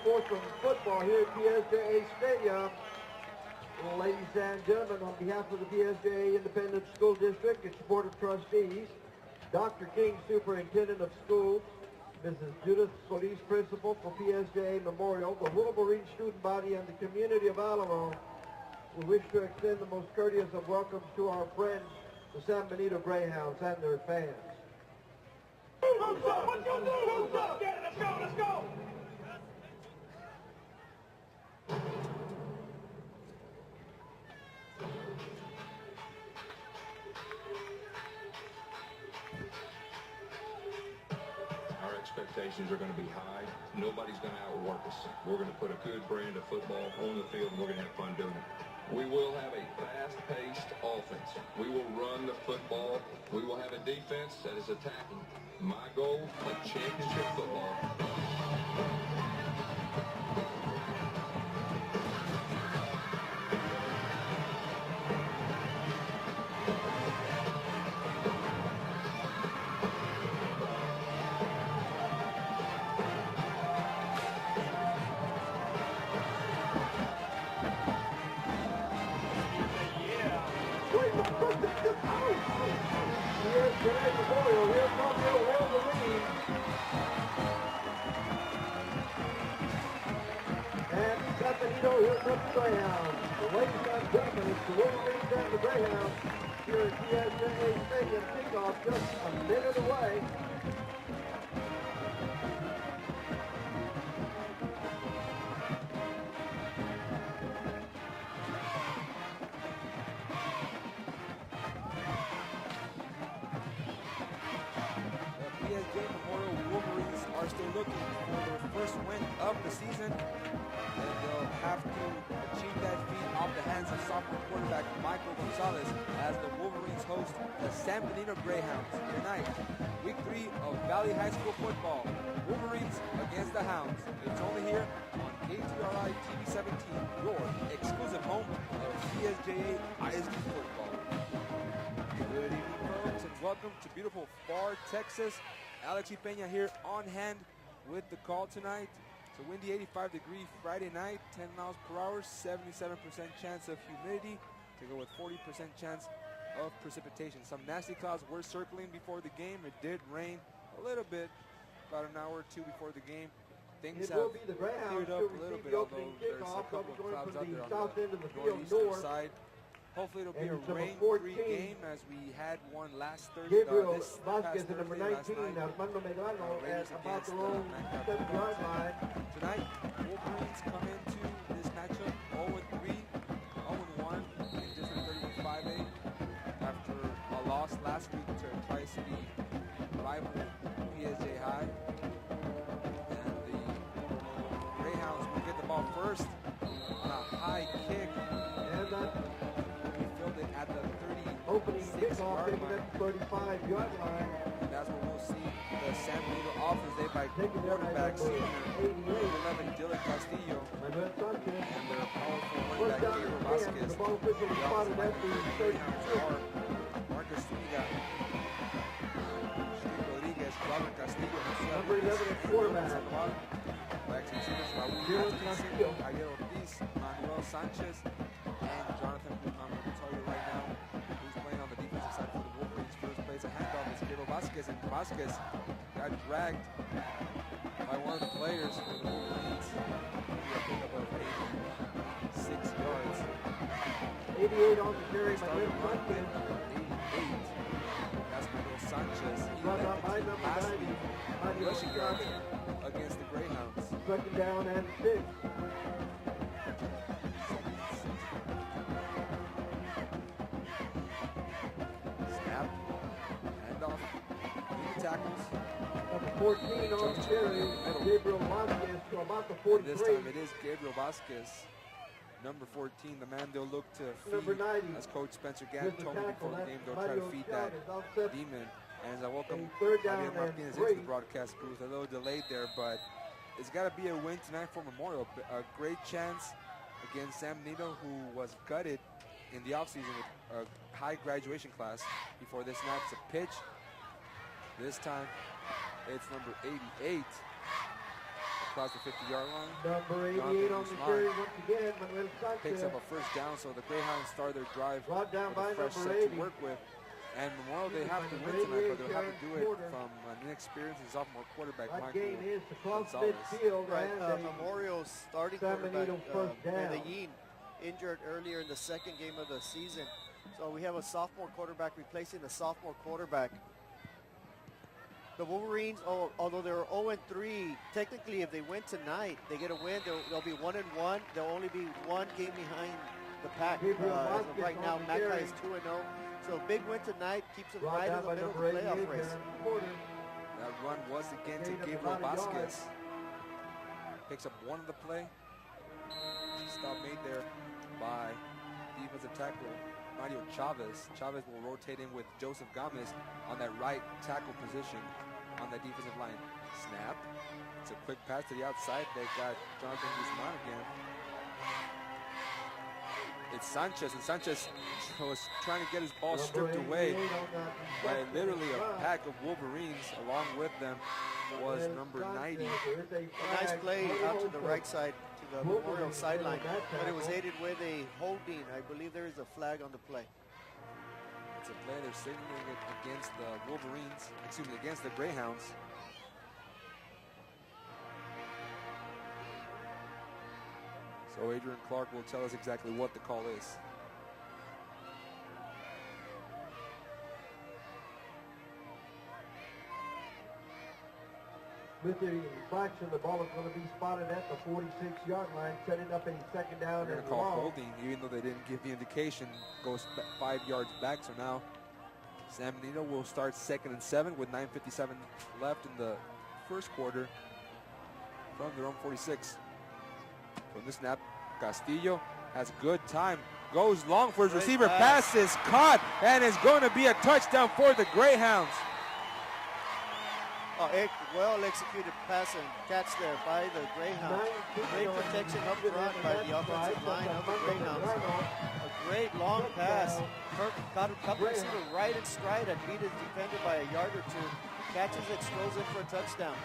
Sportsman football here at PSJA Stadium. Ladies and gentlemen, on behalf of the PSJA Independent School District, its Board of Trustees, Dr. King, Superintendent of Schools, Mrs. Judith Solis, Principal for PSJA Memorial, the Wolverine student body, and the community of Alamo, we wish to extend the most courteous of welcomes to our friends, the San Benito Greyhounds and their fans. Who's up? What you do? Who's up? Get it, let's go, let's go! Our expectations are going to be high. Nobody's going to outwork us. We're going to put a good brand of football on the field, and we're going to have fun doing it. We will have a fast-paced offense. We will run the football. We will have a defense that is attacking. My goal, a championship football. Here comes the Greyhounds. Ladies and gentlemen, it's the Wolverines and the Greyhounds here at PSJA Stadium. Kickoff just a minute away. The PSJA Memorial Wolverines are still looking for their first win of the season. And they'll have to achieve that feat off the hands of sophomore quarterback Michael Gonzalez as the Wolverines host the San Benito Greyhounds tonight. Week 3 of Valley High School football. Wolverines against the Hounds. It's only here on KTRI TV 17, your exclusive home of PSJA ISD football. Good evening, folks, and welcome to beautiful Pharr, Texas. Alex Peña here on hand with the call tonight. It's a windy 85-degree Friday night, 10 miles per hour, 77% chance of humidity to go with 40% chance of precipitation. Some nasty clouds were circling before the game. It did rain a little bit, about an hour or two before the game. Things have cleared up a little bit, although there's a couple of clouds out there on the northeastern side. Hopefully it'll be a rain-free game as we had one last Thursday. This past Thursday, number 19, Armando Medrano at about their own 7-yard line. Tonight, Wolverines come into this matchup 0-3, 0-1 in District 31-5A after a loss last week to Tri-City rival PSJ High. And the Greyhounds will get the ball first on a high kick. And at the opening kickoff, 35-yard line. And that's where we'll see the San Benito offense led by quarterback senior 11 Dylan Castillo and their powerful running back Gabriel Vasquez. The offensive are Marcus Zuniga, Steve Rodriguez, Robert Castillo, number 11 at quarterback. Back to receivers Raul Castillo, Javier Ortiz, Manuel Sanchez, and Jonathan Buchanan. We'll tell you right now who's playing on the defensive side for the Wolverines. First plays a handoff is Gabriel Vasquez, and Vasquez got dragged by one of the players for the Wolverines. A pickup of 86 yards. 88 on the carry by Gabriel Vasquez. 88. That's Manuel Sanchez. He Brought led up by the team number last 90. week rushing yards against the Greyhounds. Second down and 6. Tackles. Number 14 on the carry, Gabriel Vasquez to about the 43. This time it is Gabriel Vasquez, number 14, the man they'll look to feed. As Coach Spencer Gann told me before the game, they'll try to feed that demon. And as I welcome Javier Martinez into the broadcast booth, a little delayed there, but it's got to be a win tonight for Memorial. A great chance against San Benito, who was gutted in the offseason with a high graduation class. Before this snap, it's a pitch. This time, it's number 88. across the 50-yard line. Number 88 Jonathan on the Guzman carry once again, Manuel Sanchez. picks up a first down, so the Greyhounds start their drive Brought down with by a fresh number set 80. to work with. And Memorial, they have to win tonight, but they'll have to do it from an inexperienced and sophomore quarterback, That Michael gain is across Gonzalez. midfield. Right, And Memorial's starting San quarterback, Benito first down. Medellin, injured earlier in the second game of the season. So we have a sophomore quarterback replacing the sophomore quarterback. The Wolverines, although they're 0-3, technically if they win tonight, they get a win, they'll be 1-1. They'll only be one game behind the pack. As of right now, Mackay is 2-0. So a big win tonight keeps them right in the middle of the playoff race. That run was again to Gabriel Vasquez. Picks up one of the play. Stop made there by defensive tackle Mario Chavez. Chavez will rotate in with Joseph Gomez on that right tackle position on that defensive line. Snap. It's a quick pass to the outside. They got Jonathan Guzman again. It's Sanchez, and Sanchez was trying to get his ball stripped away by literally a pack of Wolverines. Along with them was number 90. A nice play out to the right side, to the Memorial sideline, but it was aided with a holding. I believe there is a flag on the play. It's a play they're signaling it against the Wolverines, excuse me, against the Greyhounds. So Adrian Clark will tell us exactly what the call is. With the infraction, the ball is going to be spotted at the 46-yard line, setting up a second down. They're going to call holding, even though they didn't give the indication. Goes 5 yards back, so now San Benito will start 2nd and 7 with 9:57 left in the first quarter from their own 46. From the snap, Castillo has good time, goes long for his receiver, pass is caught, and it's going to be a touchdown for the Greyhounds. Well executed pass and catch there by the Greyhounds. Great protection up front by the offensive line of the Greyhounds. A great long pass. Caught the receiver right in stride and beat his defender by a yard or two. Catches it, strolls in for a touchdown.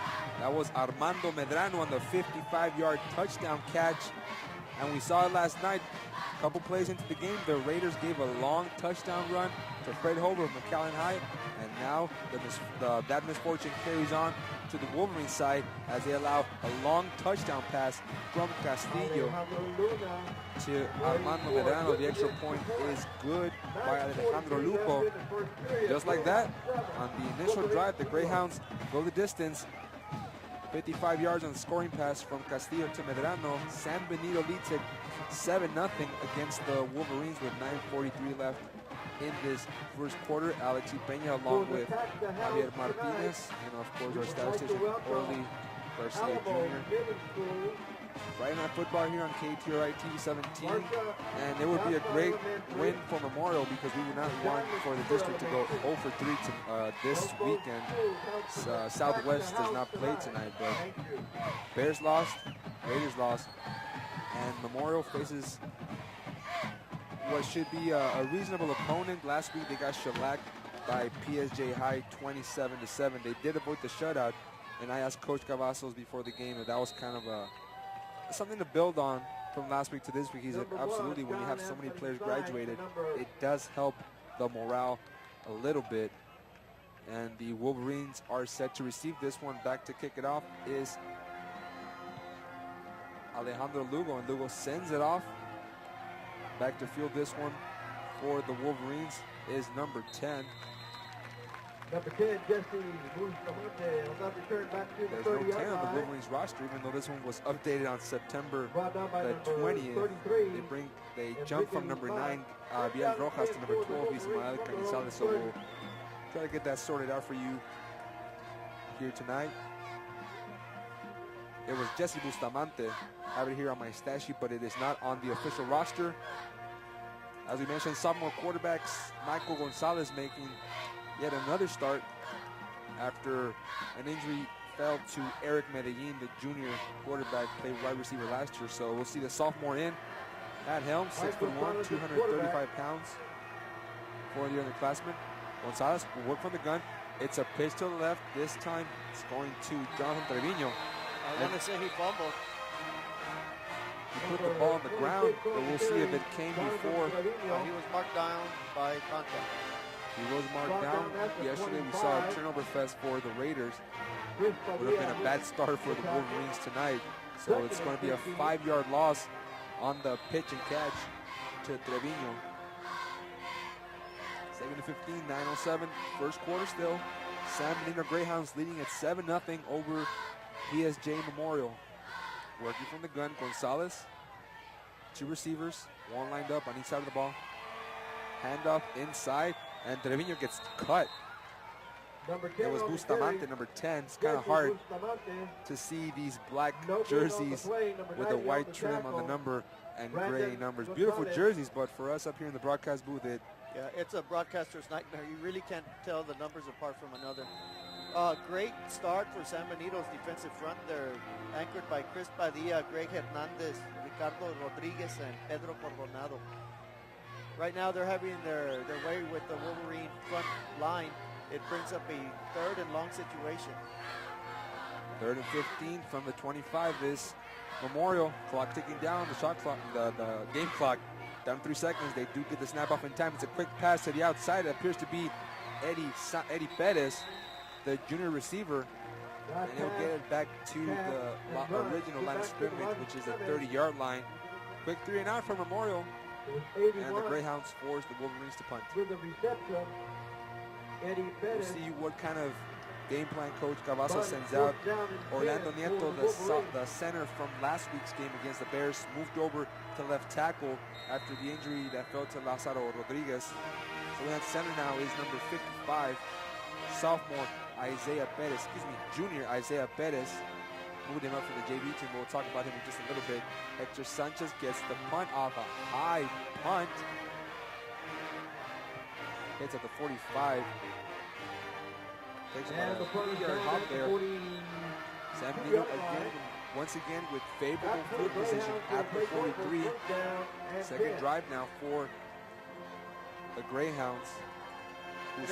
That was Armando Medrano on the 55-yard touchdown catch. And we saw it last night. A couple plays into the game, the Raiders gave a long touchdown run to Fred Hover of McAllen High. And now that misfortune carries on to the Wolverine side as they allow a long touchdown pass from Castillo to Armando Medrano. The extra point is good by Alejandro Luco. Just like that, on the initial drive, the Greyhounds go the distance. 55 yards on the scoring pass from Castillo to Medrano. San Benito leads it 7-0 against the Wolverines with 9:43 left in this first quarter. Alexi Peña along with Javier Martinez and of course our statistician Orly Garcia Jr. Friday Night Football here on KTRI TV 17, and it would be a great win for Memorial because we would not want for the district to go 0 for 3 this weekend. Southwest does not play tonight, but Bears lost, Raiders lost, and Memorial faces what should be a reasonable opponent. Last week they got shellacked by PSJA High 27-7. They did avoid the shutout, and I asked Coach Cavazos before the game if that was kind of something to build on from last week to this week. He said absolutely, when you have so many players graduated, it does help the morale a little bit. And the Wolverines are set to receive this one. Back to kick it off is Alejandro Lugo, and Lugo sends it off. Back to field this one for the Wolverines is number 10. Number 10, Jesse Bustamante, on that return back to the 30-yard line. There's no 10 on the Wolverines roster, even though this one was updated on September the 20th. They jump from number 9, Biel Rojas, to number 12, Ismael Canizales. So we'll try to get that sorted out for you here tonight. It was Jesse Bustamante. I have it here on my stat sheet, but it is not on the official roster. As we mentioned, sophomore quarterbacks Michael Gonzalez making yet another start after an injury fell to Eric Medellin, the junior quarterback, played wide receiver last year. So we'll see the sophomore in at helm, 6'1", 235 pounds for the underclassmen. Gonzalez will work from the gun. It's a pitch to the left. This time it's going to Jonathan Trevino. I want to say he fumbled. He put the ball on the ground, but we'll see if it came before. He was marked down by contact. He was marked down. Yesterday we saw a turnover fest for the Raiders. Would have been a bad start for the Wolverines tonight. So it's going to be a 5-yard loss on the pitch and catch to Trevino. 2nd and 15, 9:07, first quarter still. San Benito Greyhounds leading at 7-0 over PSJ Memorial. Working from the gun, Gonzalez. 2 receivers, one lined up on each side of the ball. Handoff inside, and Trevino gets cut. It was Bustamante, number 10. It's kind of hard to see these black jerseys with the white trim on the number and gray numbers. Beautiful jerseys, but for us up here in the broadcast booth, Yeah, it's a broadcaster's nightmare. You really can't tell the numbers apart from another. Great start for San Benito's defensive front. They're anchored by Chris Padilla, Greg Hernandez, Ricardo Rodriguez, and Pedro Coronado. Right now they're having their way with the Wolverine front line. It brings up a 3rd and long situation. 3rd and 15 from the 25 is Memorial. Clock ticking down, the shot clock, the game clock. Down 3 seconds, they do get the snap off in time. It's a quick pass to the outside. It appears to be Eddie Perez, the junior receiver. And he'll get it back to the original line of scrimmage, which is the 30-yard line. Quick 3 and out for Memorial. And the Greyhounds force the Wolverines to punt. With the reception, Eddie Perez. We'll see what kind of game plan Coach Cavazos sends out. Orlando Nieto, the center from last week's game against the Bears, moved over to left tackle after the injury that fell to Lazaro Rodriguez. So we have center now is number 55, sophomore junior Isaiah Perez. Moved him up for the JV team. We'll talk about him in just a little bit. Hector Sanchez gets the punt off, a high punt. Hits at the 45. Takes about a 40-yard hop there. San Benito again, once again with favorable field position at the 43. Second drive now for the Greyhounds, who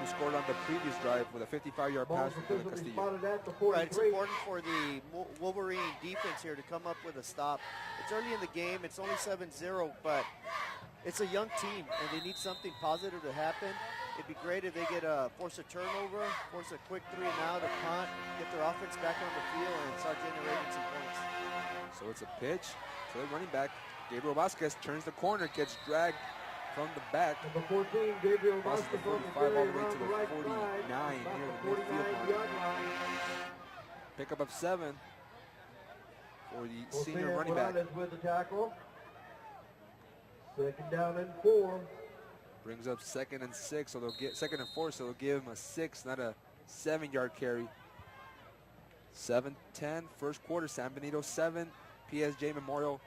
scored on the previous drive with a 55-yard pass from Kevin Castillo. Right, it's important for the Wolverine defense here to come up with a stop. It's early in the game. It's only 7-0, but it's a young team, and they need something positive to happen. It'd be great if they get force a turnover, force a quick 3 and out, a punt, get their offense back on the field, and start generating some points. So it's a pitch to the running back. Gabriel Vasquez turns the corner, gets dragged from the back. Number 14, Gabriel crosses the 45 all the way to the 49 near the midfield line. Pickup of 7 for the senior running back. With the tackle. 2nd down and 4. Brings up 2nd and 6, so they'll get 2nd and 4, so they'll give him a 6, not a 7-yard carry. 7-10, first quarter, San Benito 7, PSJ Memorial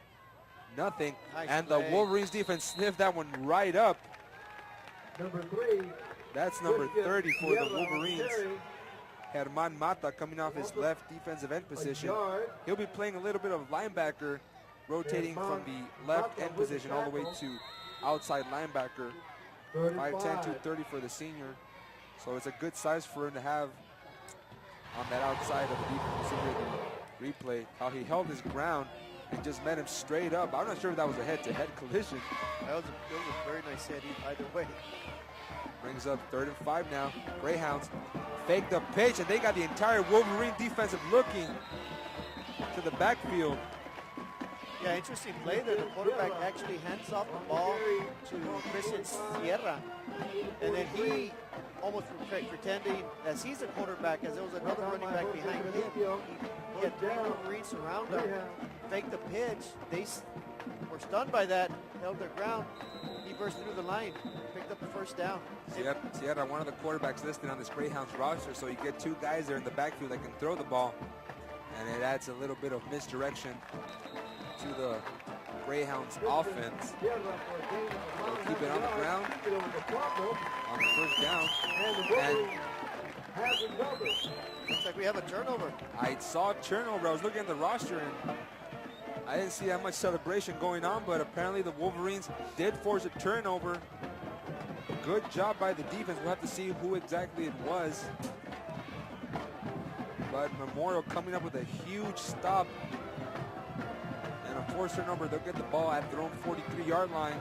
nothing. Nice and play. The Wolverines defense sniffed that one right up. Number 3. That's number 30 for the Wolverines. Herman Mata coming off his left defensive end position. He'll be playing a little bit of linebacker, rotating from the left end position all the way to outside linebacker. 5'10", 230 for the senior. So it's a good size for him to have on that outside of the defense. See the replay, how he held his ground and just met him straight up. I'm not sure if that was a head-to-head collision. That was a very nice hit either way. Brings up 3rd and 5 now. Greyhounds fake the pitch, and they got the entire Wolverine defensive looking to the backfield. Yeah, interesting play there. The quarterback actually hands off the ball to Christian Sierra. And then he almost pretending as he's a quarterback, as there was another running back behind him. He had 3 Wolverines around him. Faked the pitch. They were stunned by that, held their ground. He burst through the line, picked up the 1st down. Sierra, one of the quarterbacks listed on this Greyhounds roster, so you get 2 guys there in the backfield that can throw the ball. And it adds a little bit of misdirection to the Greyhounds offense. They'll keep it on the ground on the 1st down. And looks like we have a turnover. I saw a turnover. I was looking at the roster and I didn't see that much celebration going on, but apparently the Wolverines did force a turnover. Good job by the defense. We'll have to see who exactly it was. but Memorial coming up with a huge stop. And a forced turnover, they'll get the ball at their own 43-yard line.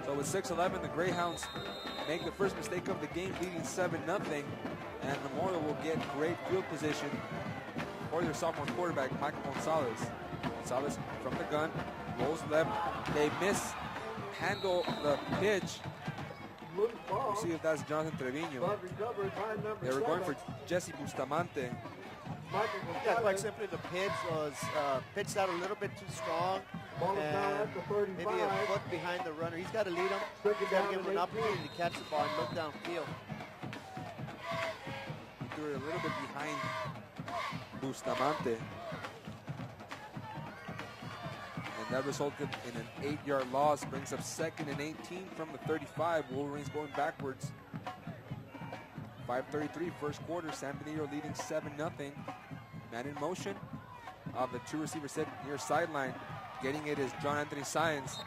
So with 6:11, the Greyhounds make the first mistake of the game, leading 7-0. And Memorial will get great field position for their sophomore quarterback, Michael Gonzalez. Gonzalez from the gun, rolls left. They mishandle the pitch. Loose ball. We'll see if that's Jonathan Trevino. But recovered by number They were going 7. for Jesse Bustamante. Michael Yeah, quite Gonzalez. simply, the pitch was pitched out a little bit too strong. Ball is now And at the 35. maybe a foot behind the runner. He's got to lead him. Second He's got down to give him and an 18. opportunity to catch the ball and look downfield. He threw it a little bit behind Bustamante. And that resulted in an 8-yard loss. Brings up 2nd and 18 from the 35. Wolverines going backwards. 5:33 first quarter. San Benito leading 7-0. Man in motion. The two receivers set near sideline. Getting it is John Anthony Science.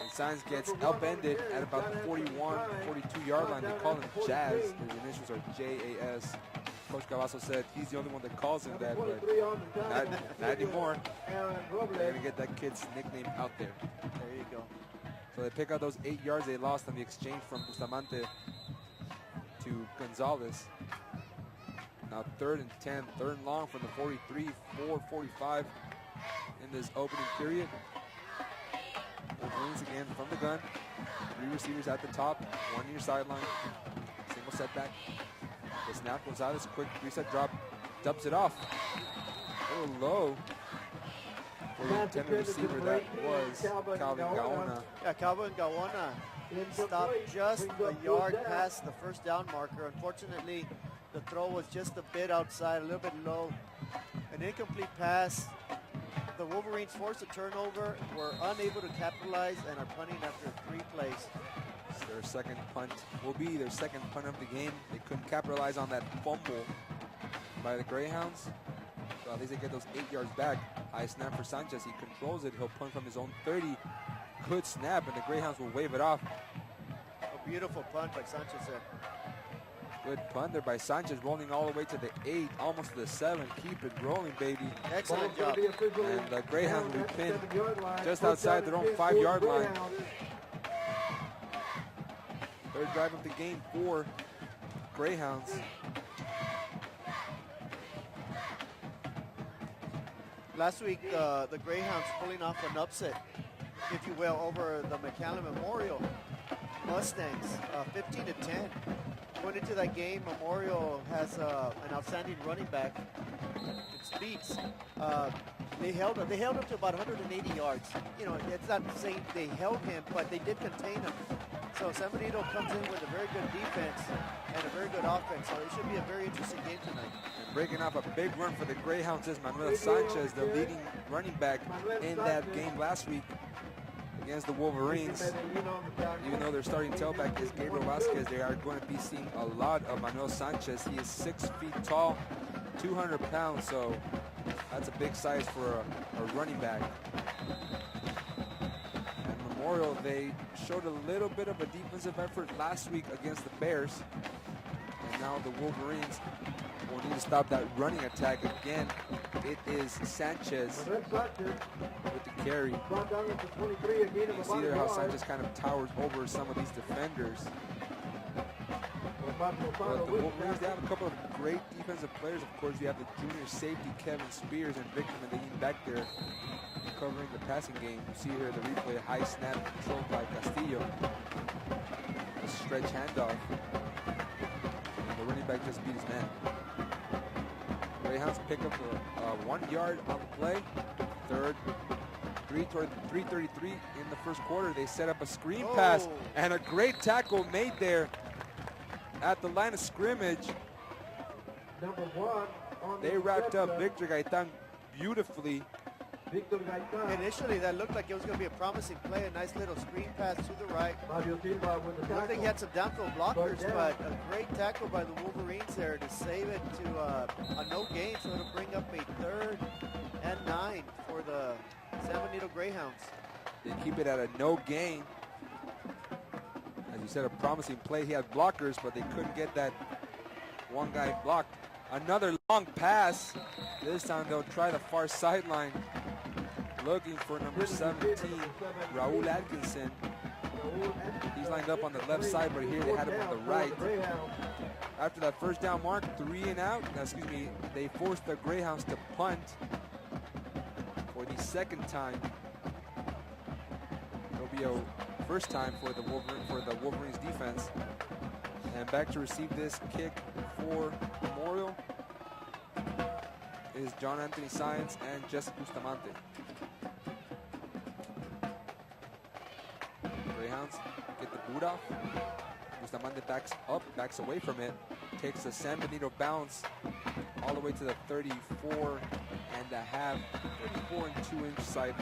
And Science gets upended at about the 41, 42-yard line. They call him Jazz. His initials are J-A-S. Coach Cavazos said he's the only one that calls him that, but 23 on the time. not anymore. Aaron They're Robles. going to get that kid's nickname out there. There you go. So they pick out those 8 yards they lost on the exchange from Bustamante to Gonzalez. Now 3rd and 10, 3rd and long from the 43, 4:45 in this opening period. Wolverines again from the gun. 3 receivers at the top, 1 near sideline. Single setback. The snap, Gonzalez, quick reset drop, dubs it off. A little low for the intended receiver that was Calvin Gaona. Yeah, Calvin Gaona stopped just a yard past the first down marker. Unfortunately, the throw was just a bit outside, a little bit low. An incomplete pass. The Wolverines forced a turnover, were unable to capitalize, and are punting after 3 plays. Their second punt will be their second punt of the game. They couldn't capitalize on that fumble by the Greyhounds. So at least they get those 8 yards back. High snap for Sanchez. He controls it. He'll punt from his own 30. Good snap, and the Greyhounds will wave it off. A beautiful punt by Sanchez there. Good punt there by Sanchez, rolling all the way to the 8, almost to the 7. Keep it rolling, baby. Excellent job. And the Greyhounds will be pinned just outside their own 5-yard line. Third drive of the game for Greyhounds. Last week, the Greyhounds pulling off an upset, if you will, over the McAllen Memorial Mustangs, 15-10. Going into that game, Memorial has an outstanding running back. It's Beats. They held him to about 180 yards. You know, it's not saying they held him, but they did contain him. So San Benito comes in with a very good defense and a very good offense. So it should be a very interesting game tonight. And breaking off a big run for the Greyhounds is Manuel Sanchez, the leading running back in that game last week against the Wolverines. Even though their starting tailback is Gabriel Vasquez, they are going to be seeing a lot of Manuel Sanchez. He is 6 feet tall, 200 pounds, so that's a big size for a running back. And Memorial, they showed a little bit of a defensive effort last week against the Bears. And now the Wolverines will need to stop that running attack again. It is Sanchez with the carry. You see there how Sanchez kind of towers over some of these defenders. But the Wolverines, they have a couple of great defensive players. Of course, you have the junior safety Kevin Spears and Victor Medellin back there covering the passing game. You see here the replay, high snap controlled by Castillo. A stretch handoff. And the running back just beat his man. Greyhounds pick up 1 yard on the play. 3:33 in the first quarter. They set up a screen pass and a great tackle made there at the line of scrimmage. Number 1 on They wrapped up Victor Gaitan beautifully. Victor Gaitan. Initially, that looked like it was going to be a promising play, a nice little screen pass to the right. Mario Silva with the I think he tackle. had some downfield blockers, but a great tackle by the Wolverines there to save it to a no gain, so it'll bring up a 3rd and 9 for the San Benito Greyhounds. They keep it at a no gain. As you said, a promising play. He had blockers, but they couldn't get that one guy blocked. Another long pass. This time they'll try the far sideline. Looking for number 17, Raul Atkinson. He's lined up on the left side, but here they had him on the right. After that first down mark, 3 and out. They forced the Greyhounds to punt for the second time. It'll be a first time for the Wolverines defense. And back to receive this kick for Memorial is John Anthony Science and Jesse Bustamante. Greyhounds get the boot off. Bustamante backs away from it, takes a San Benito bounce all the way to the 34 and a half, 34 and 2-inch side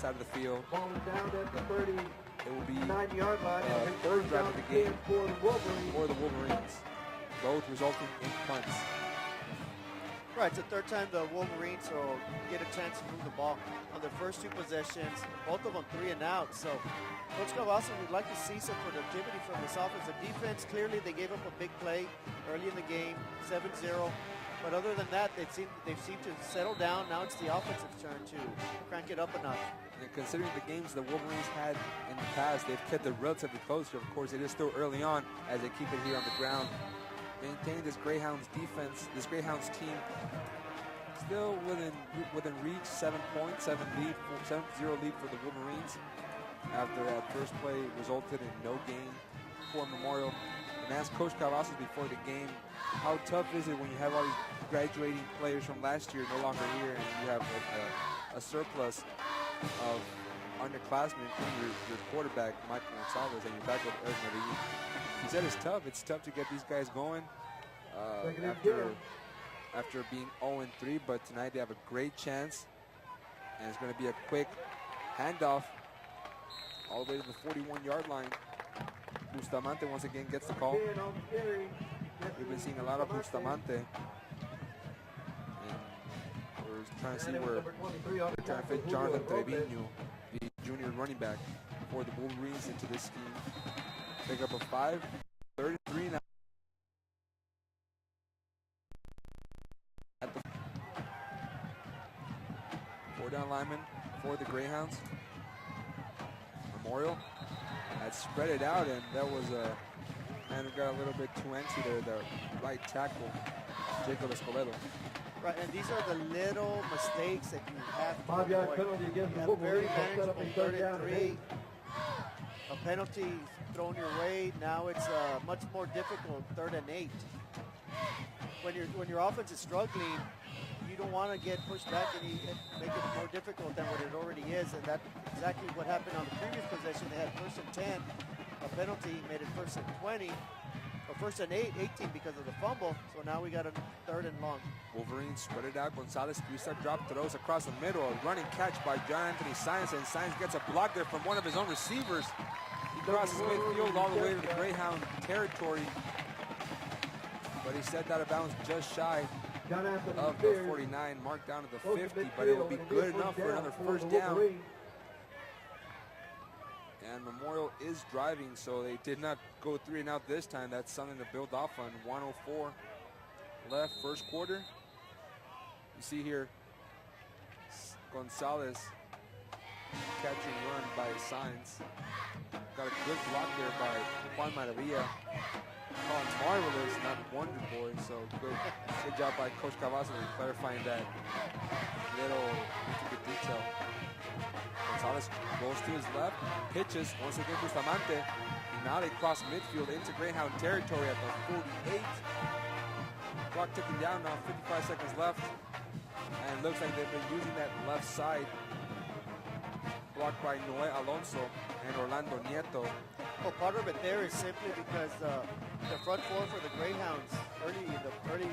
of the field. Ball is down at the 30. It will be 9-yard line. third drive of the game for the Wolverines. for the Wolverines, both resulting in punts. Right, it's the third time the Wolverines will get a chance to move the ball. On their first 2 possessions, both of them 3 and out. So, Coach Cavazos, we'd like to see some productivity from this offensive defense. Clearly, they gave up a big play early in the game, 7-0. But other than that, they've seemed to settle down. Now it's the offensive turn to crank it up a notch. And considering the games the Wolverines had in the past, they've kept it relatively close. Of course, it is still early on as they keep it here on the ground. Maintain this Greyhounds defense, this Greyhounds team still within reach, 7 points, 7-0 lead for the Wolverines after that first play resulted in no gain for Memorial. And asked Coach Cavazos before the game, how tough is it when you have all these graduating players from last year no longer here and you have a surplus of underclassmen, including your quarterback, Michael Gonzalez, and your backup, Eric Medellin. He said it's tough. It's tough to get these guys going after being 0-3, but tonight they have a great chance, and it's going to be a quick handoff all the way to the 41-yard line. Bustamante once again gets the call. We've been seeing a lot of Bustamante. And we're trying to see where they're trying to fit Jonathan Trevino, the junior running back, for the Wolverines into this scheme. Pick up a 5, 33 now. At the 4-down lineman for the Greyhounds. Memorial had spread it out, and that was a man who got a little bit too antsy there, the right tackle, Jacob Escobedo. Right, and these are the little mistakes that you have to 5-yard avoid. penalty against the You have very Wolverines. Set up manageable a 3rd down and 8. A penalty thrown your way. Now it's much more difficult, 3rd and 8. When your offense is struggling, you don't want to get pushed back and make it more difficult than what it already is, and that's exactly what happened on the previous possession. They had 1st and 10, a penalty made it 1st and 20, or 1st and 18 because of the fumble. So now we got a 3rd and long. Wolverines spread it out. Gonzalez 3-step drop, throws across the middle. A running catch by John Anthony Science, and Science gets a block there from one of his own receivers. He crosses midfield all the way to the Greyhound territory, but he set that out of bounds just shy of the 49, marked down to the 50, but it will be good enough for another 1st down. And Memorial is driving, so they did not go 3 and out this time. That's something to build off on. 1:04 left, 1st quarter. You see here Gonzalez catch and run by Science. Got a good block there by Juan Maravilla. Calling marvelous, not Wonder Boy. So good job by Coach Cavazos in clarifying that little intricate detail. Gonzalez goes to his left, pitches once again Bustamante. Now they cross midfield into Greyhound territory at the 48. Clock ticking down now, 55 seconds left. And it looks like they've been using that left side. Blocked by Noé Alonso and Orlando Nieto. Well, part of it there is simply because the front four for the Greyhounds in the early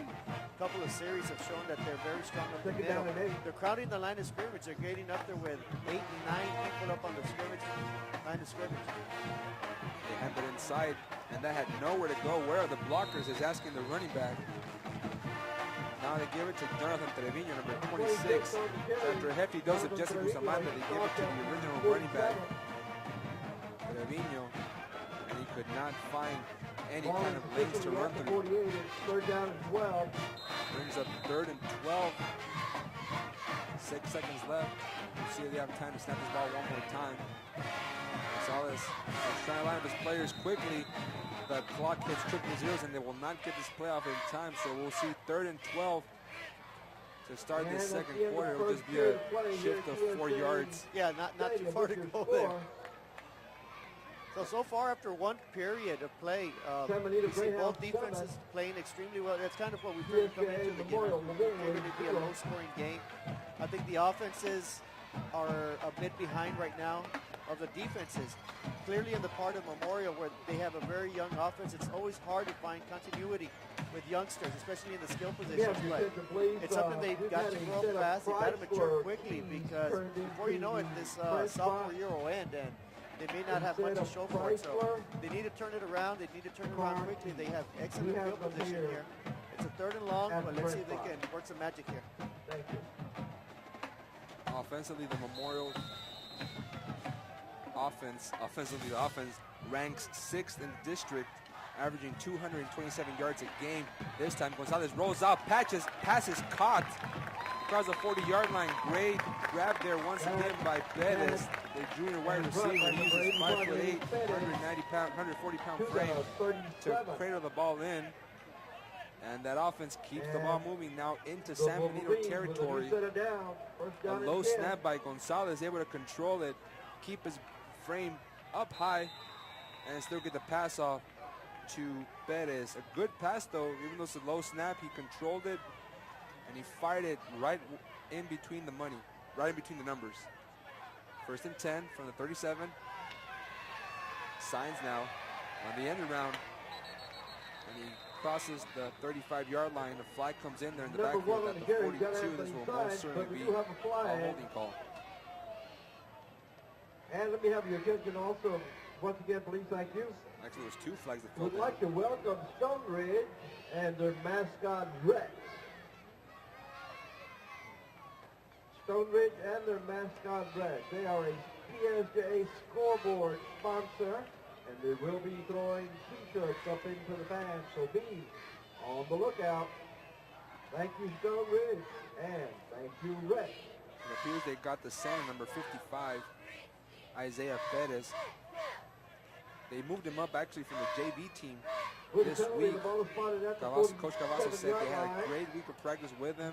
couple of series have shown that they're very strong up the middle. They're crowding the line of scrimmage. They're getting up there with 8 and 9 people up on the line of scrimmage. They have it inside, and that had nowhere to go. Where are the blockers? Is asking the running back. Now they give it to Jonathan Trevino, number 26. After a hefty dose of Jesse Bustamante, they give it to the original running back, Trevino, and he could not find any Ball kind is of lanes to officially run at the through. 48. It's third down and 12. Brings up 3rd and 12. 6 seconds left. We'll see if they have time to snap this ball one more time. Gonzalez is trying to line up his players quickly. The clock hits triple zeros and they will not get this playoff in time. So we'll see 3rd and 12 to start this second quarter. It'll just be a shift of 4 yards. Yeah, not too far to go there. So far after one period of play, we see both defenses playing extremely well. That's kind of what we figured coming into the game. We figured it'd be a low-scoring game. I think the offenses are a bit behind right now of the defenses. Clearly in the part of Memorial where they have a very young offense, it's always hard to find continuity with youngsters, especially in the skill positions. But it's something they've got to grow up fast. They've got to mature quickly because before you know it, this sophomore year will end and they may not have much to show for it. So they need to turn it around. They need to turn it around quickly. They have excellent field position here. It's a 3rd and long, but let's see if they can work some magic here. Thank you. Offensively, the Memorial offense ranks 6th in the district, averaging 227 yards a game. This time, Gonzalez rolls out, passes caught across the 40-yard line. Great grab there once again by Perez, the junior wide receiver. He uses 5'8", 140-pound frame to cradle the ball in. And that offense keeps the ball moving now into San Benito territory. A low snap by Gonzalez, able to control it, keep his frame up high, and still get the pass off to Perez. A good pass though, even though it's a low snap, he controlled it, and he fired it right in between the money, right in between the numbers. 1st and 10 from the 37. Signs now on the end around, and he crosses the 35-yard line. The flag comes in there in the backfield at the 42. This will most certainly be a holding call. And let me have your attention also, once again, police, thank you. Actually, there's 2 flags that We'd filled like to welcome Stone Ridge and their mascot, Rex. Stone Ridge and their mascot, Rex. They are a PSJA scoreboard sponsor, and they will be throwing T-shirts up into the fans, so be on the lookout. Thank you, Stone Ridge, and thank you, Rex. It appears they got the center, number 55, Isaiah Perez. They moved him up actually from the JV team this week. Coach Cavasso said they had a great week of practice with him.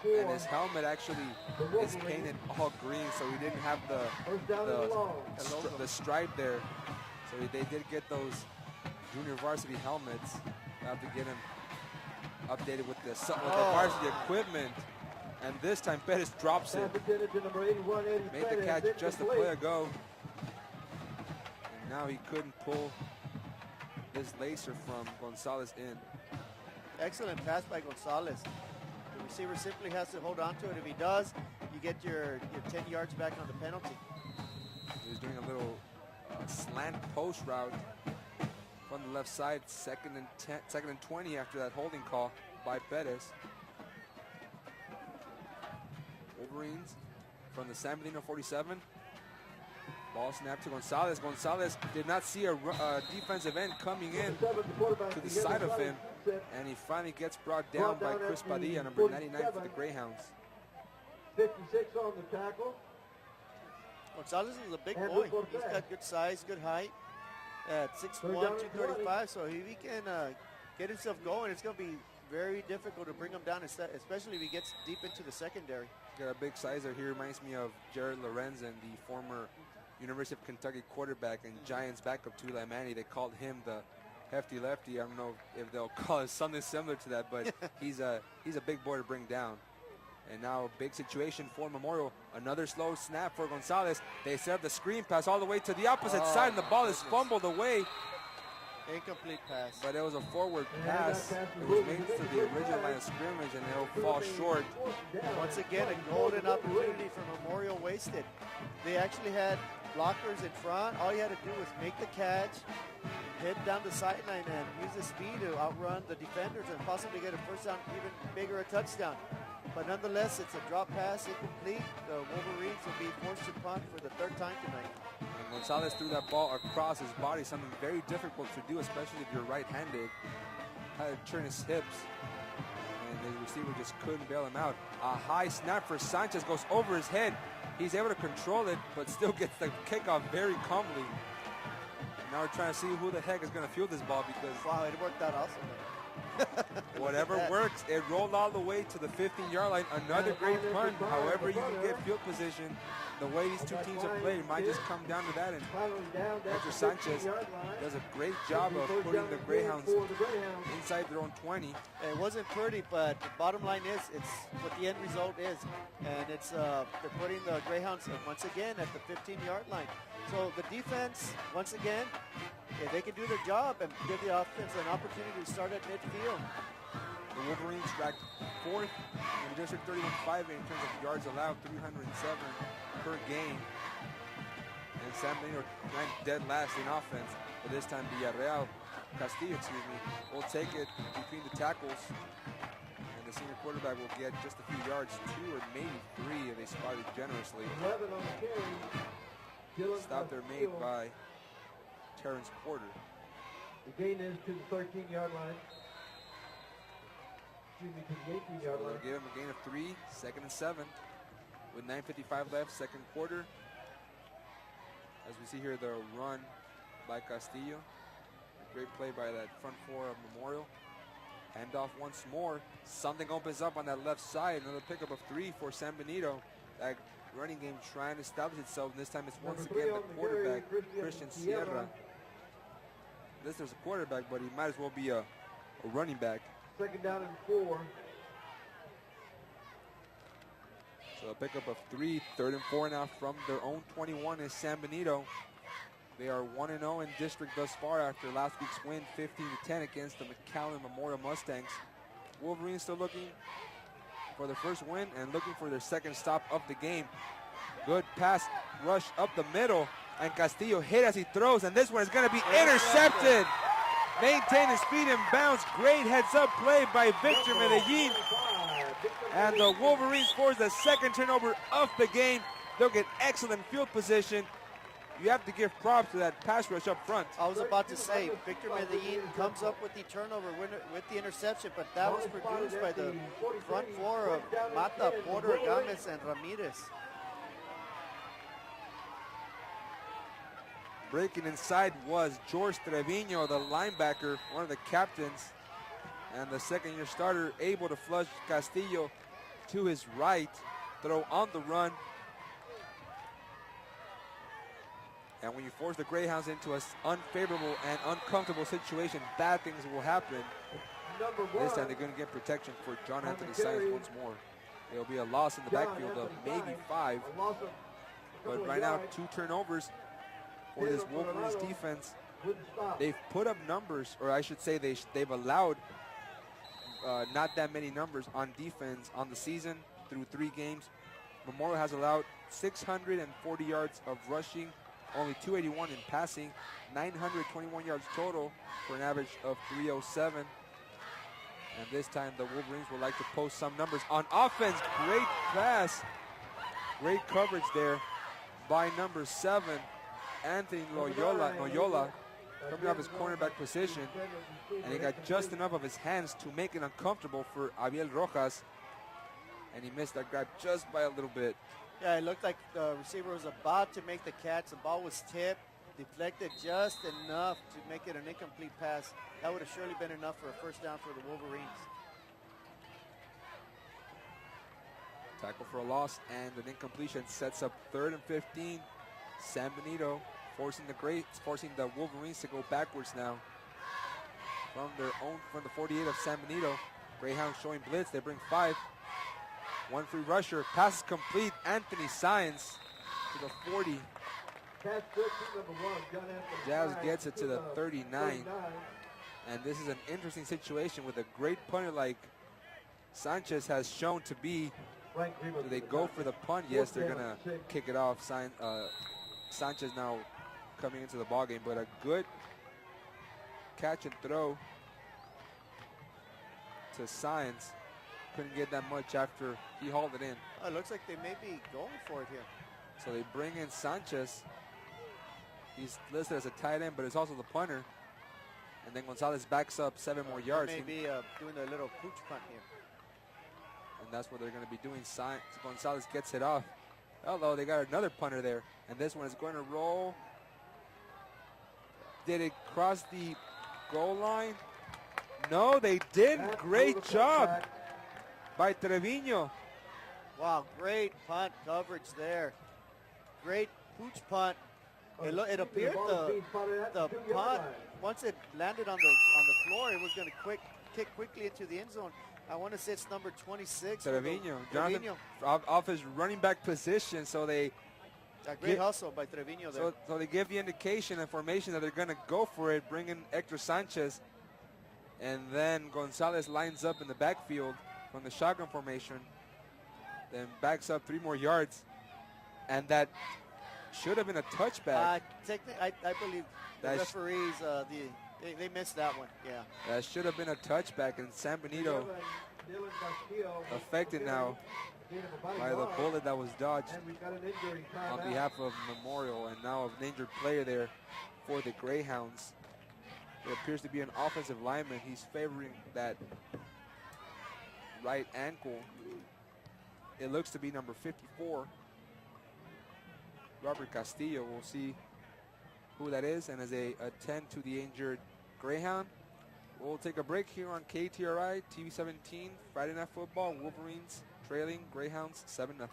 And his helmet actually is painted all green, so he didn't have the stripe there. So they did get those junior varsity helmets. They have to get him updated with the varsity equipment. And this time Perez drops it. Made the catch just a play ago. And now he couldn't pull this lacer from Gonzalez in. Excellent pass by Gonzalez. The receiver simply has to hold on to it. If he does, you get your 10 yards back on the penalty. He's doing a little slant post route from the left side. 2nd and 20 after that holding call by Perez. Wolverines from the San Benito 47. Ball snap to Gonzalez. Gonzalez did not see a defensive end coming in to the side of him, and he finally gets brought down by Chris Padilla, number 99 for the Greyhounds. 56 on the tackle. Gonzalez is a big boy. He's got good size, good height at 6'1", 235. So if he can get himself going, it's going to be very difficult to bring him down, especially if he gets deep into the secondary. Got a big sizer here. Reminds me of Jared Lorenzen, the former University of Kentucky quarterback and Giants backup to Eli Manning. They called him the hefty lefty. I don't know if they'll call it something similar to that, but he's a big boy to bring down. And now a big situation for Memorial. Another slow snap for Gonzalez. They set up the screen pass all the way to the opposite side, and the ball is fumbled away. Incomplete pass. But it was a forward pass. It was made to the original line of scrimmage, and it'll fall short. Once again, a golden opportunity for Memorial wasted. They actually had blockers in front. All you had to do was make the catch, head down the sideline, and use the speed to outrun the defenders and possibly get a first down, even bigger a touchdown. But nonetheless, it's a drop pass, incomplete. The Wolverines will be forced to punt for the 3rd time tonight. And Gonzalez threw that ball across his body, something very difficult to do, especially if you're right-handed. Had to turn his hips, and the receiver just couldn't bail him out. A high snap for Sanchez goes over his head. He's able to control it, but still gets the kickoff very calmly. Now we're trying to see who the heck is going to field this ball because Wow, it worked out awesome. whatever works. It rolled all the way to the 15-yard line. Another great punt. However you can get field position, the way these two teams are playing, it might just come down to that. And Mr. Sanchez does a great job of putting the Greyhounds inside their own 20. It wasn't pretty, but the bottom line is it's what the end result is. And it's they're putting the Greyhounds once again at the 15-yard line. So the defense, once again, if they can do their job and give the offense an opportunity to start at midfield. The Wolverines ranked 4th in District 31-5 in terms of yards allowed, 307 per game. And San Benito ranked dead last in offense, but this time Castillo, will take it between the tackles. And the senior quarterback will get just a few yards, 2 or maybe 3 if they spot it generously. 11 on the carry. Stop there made by Terrence Porter. The gain is to the 13-yard line. Excuse me, to the 18-yard So line. they'll give him a gain of 3, 2nd and 7. With 9:55 left, second quarter. As we see here, the run by Castillo. A great play by that front four of Memorial. Handoff once more. Something opens up on that left side. Another pickup of 3 for San Benito. That running game trying to establish itself. And this time it's once Number 3 again on the the quarterback, carry, Christian Sierra. This is a quarterback, but he might as well be a running back. Second down and 4. So a pickup of 3, 3rd and 4 now from their own 21 is San Benito. They are 1-0 in district thus far after last week's win, 15-10 against the McAllen Memorial Mustangs. Wolverines still looking for their first win and looking for their second stop of the game. Good pass rush up the middle, and Castillo hit as he throws, and this one is going to be intercepted. Maintain his speed and bounce. Great heads-up play by Victor Medellin. And the Wolverines force the second turnover of the game. They'll get excellent field position. You have to give props to that pass rush up front. I was about to say, Victor Medellin comes up with the turnover with the interception, but that was produced by the front four of Mata, Porter, Gomez, and Ramirez. Breaking inside was George Trevino, the linebacker, one of the captains. And the second-year starter able to flush Castillo to his right, throw on the run. And when you force the Greyhounds into an unfavorable and uncomfortable situation, bad things will happen. This time they're going to get protection for John Anthony Sainz once more. There'll be a loss in the backfield of maybe 5. But right now, 2 turnovers for this Wolverines defense. They've put up numbers, or I should say they've allowed not that many numbers on defense on the season through 3 games. Memorial has allowed 640 yards of rushing, only 281 in passing, 921 yards total for an average of 307. And this time the Wolverines would like to post some numbers on offense. Great pass, great coverage there by number 7, Anthony Noyola, coming off his cornerback position, and he got just enough of his hands to make it uncomfortable for Abiel Rojas, and he missed that grab just by a little bit. Yeah, it looked like the receiver was about to make the catch. The ball was tipped, deflected just enough to make it an incomplete pass. That would have surely been enough for a first down for the Wolverines. Tackle for a loss and an incompletion sets up 3rd and 15. San Benito forcing the Wolverines to go backwards now from the 48 of San Benito. Greyhounds showing blitz. They bring 5. 1 free rusher. Pass is complete. Anthony Sainz to the 40. Jazz gets it to the 39. And this is an interesting situation with a great punter like Sanchez has shown to be. Do they go for the punt? Yes, they're going to kick it off. Sanchez now coming into the ballgame, but a good catch and throw to Sainz. Couldn't get that much after he hauled it in. Oh, it looks like they may be going for it here. So they bring in Sanchez. He's listed as a tight end, but it's also the punter. And then Gonzalez backs up 7 more yards. Maybe doing a little pooch punt here. And that's what they're going to be doing. Gonzalez gets it off. Hello, they got another punter there. And this one is going to roll. Did it cross the goal line? No, they didn't. Great job by Trevino. Wow, great punt coverage there. Great pooch punt. It appeared the punt, once it landed on the floor, it was going to kick quickly into the end zone. I want to say it's number 26. Trevino. Jonathan, off his running back position, so they... A great hustle by Trevino there. So they give the indication and formation that they're going to go for it, bring in Hector Sanchez, and then Gonzalez lines up in the backfield from the shotgun formation, then backs up 3 more yards, and that should have been a touchback. I believe the referees, they missed that one, yeah. That should have been a touchback, and San Benito affected now by the bullet that was dodged on behalf of Memorial, and now an injured player there for the Greyhounds. It appears to be an offensive lineman. He's favoring that right ankle. It looks to be number 54. Robert Castillo. We'll see who that is, and as they attend to the injured Greyhound. We'll take a break here on KTRI, TV 17, Friday Night Football. Wolverines trailing Greyhounds 7-0.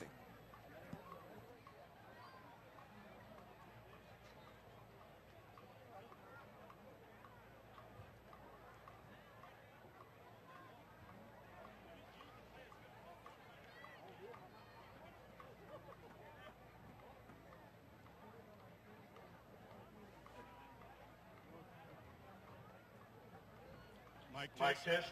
Mic test.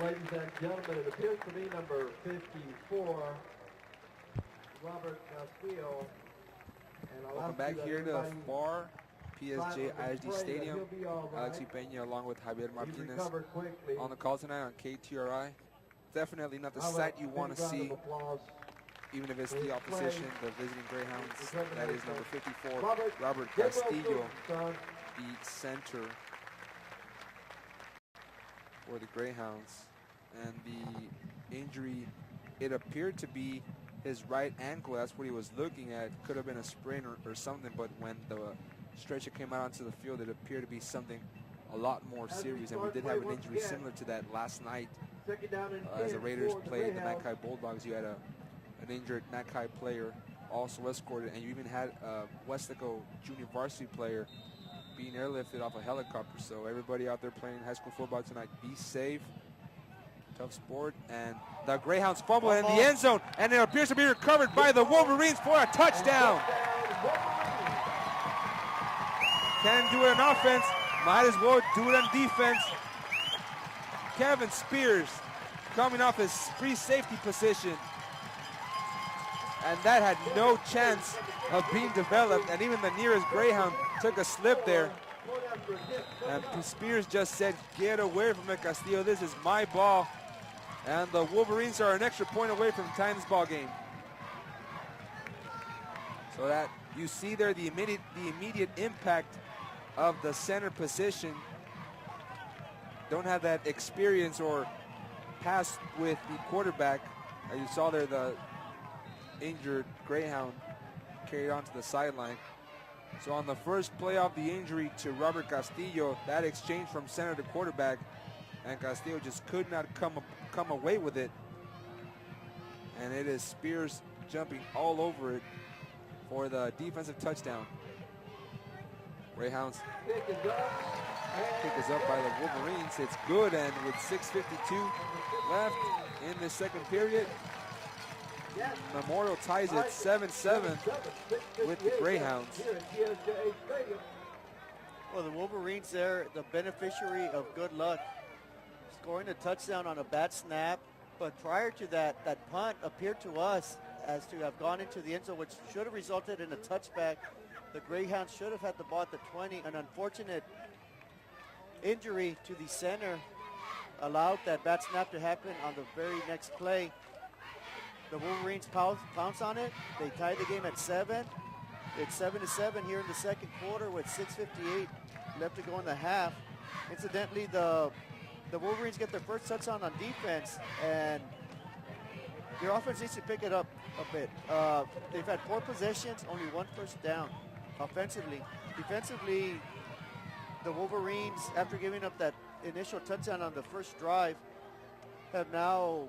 Ladies and gentlemen, it appears to be number 54, Robert Castillo. And Welcome back here to FAR, PSJA ISD Stadium. Alex Peña along with Javier Martinez on the call tonight on KTRI. Definitely not the sight you want to see, even if it's the opposition, the visiting Greyhounds. That is number 54, Robert Castillo, the center for the Greyhounds. And the injury, it appeared to be his right ankle. That's what he was looking at. Could have been a sprain or something, but when the stretcher came out onto the field, it appeared to be something a lot more serious. And we did have an injury similar to that last night. As the Raiders played the Mackay Bulldogs, you had an injured Mackay player also escorted, and you even had a Westaco junior varsity player being airlifted off a helicopter. So everybody out there playing high school football tonight, be safe. Tough sport. And the Greyhounds fumble in the end zone, and it appears to be recovered by the Wolverines for a touchdown. Can't do it on offense, might as well do it on defense. Kevin Spears coming off his free safety position, and that had no chance of being developed, and even the nearest Greyhound took a slip there. And Spears just said, get away from it, Castillo, this is my ball. And the Wolverines are an extra point away from tying this ball game. So that you see there the immediate impact of the center position. Don't have that experience or pass with the quarterback. As you saw there, the injured Greyhound carried on to the sideline. So on the first play of the injury to Robert Castillo, that exchange from center to quarterback, and Castillo just could not come away with it. And it is Spears jumping all over it for the defensive touchdown. Greyhounds kick is up by the Wolverines. It's good, and with 6:52 left in the second period, Memorial ties it 7-7 with the Greyhounds. Well, the Wolverines there, the beneficiary of good luck, scoring a touchdown on a bad snap. But prior to that, that punt appeared to us as to have gone into the end zone, which should have resulted in a touchback. The Greyhounds should have had the ball at the 20. An unfortunate injury to the center allowed that bad snap to happen on the very next play. The Wolverines pounce on it. They tied the game at 7. It's 7-7 here in the second quarter with 6:58 left to go in the half. Incidentally, the Wolverines get their first touchdown on defense, and your offense needs to pick it up a bit. They've had 4 possessions, only 1 first down offensively. Defensively, the Wolverines, after giving up that initial touchdown on the first drive, have now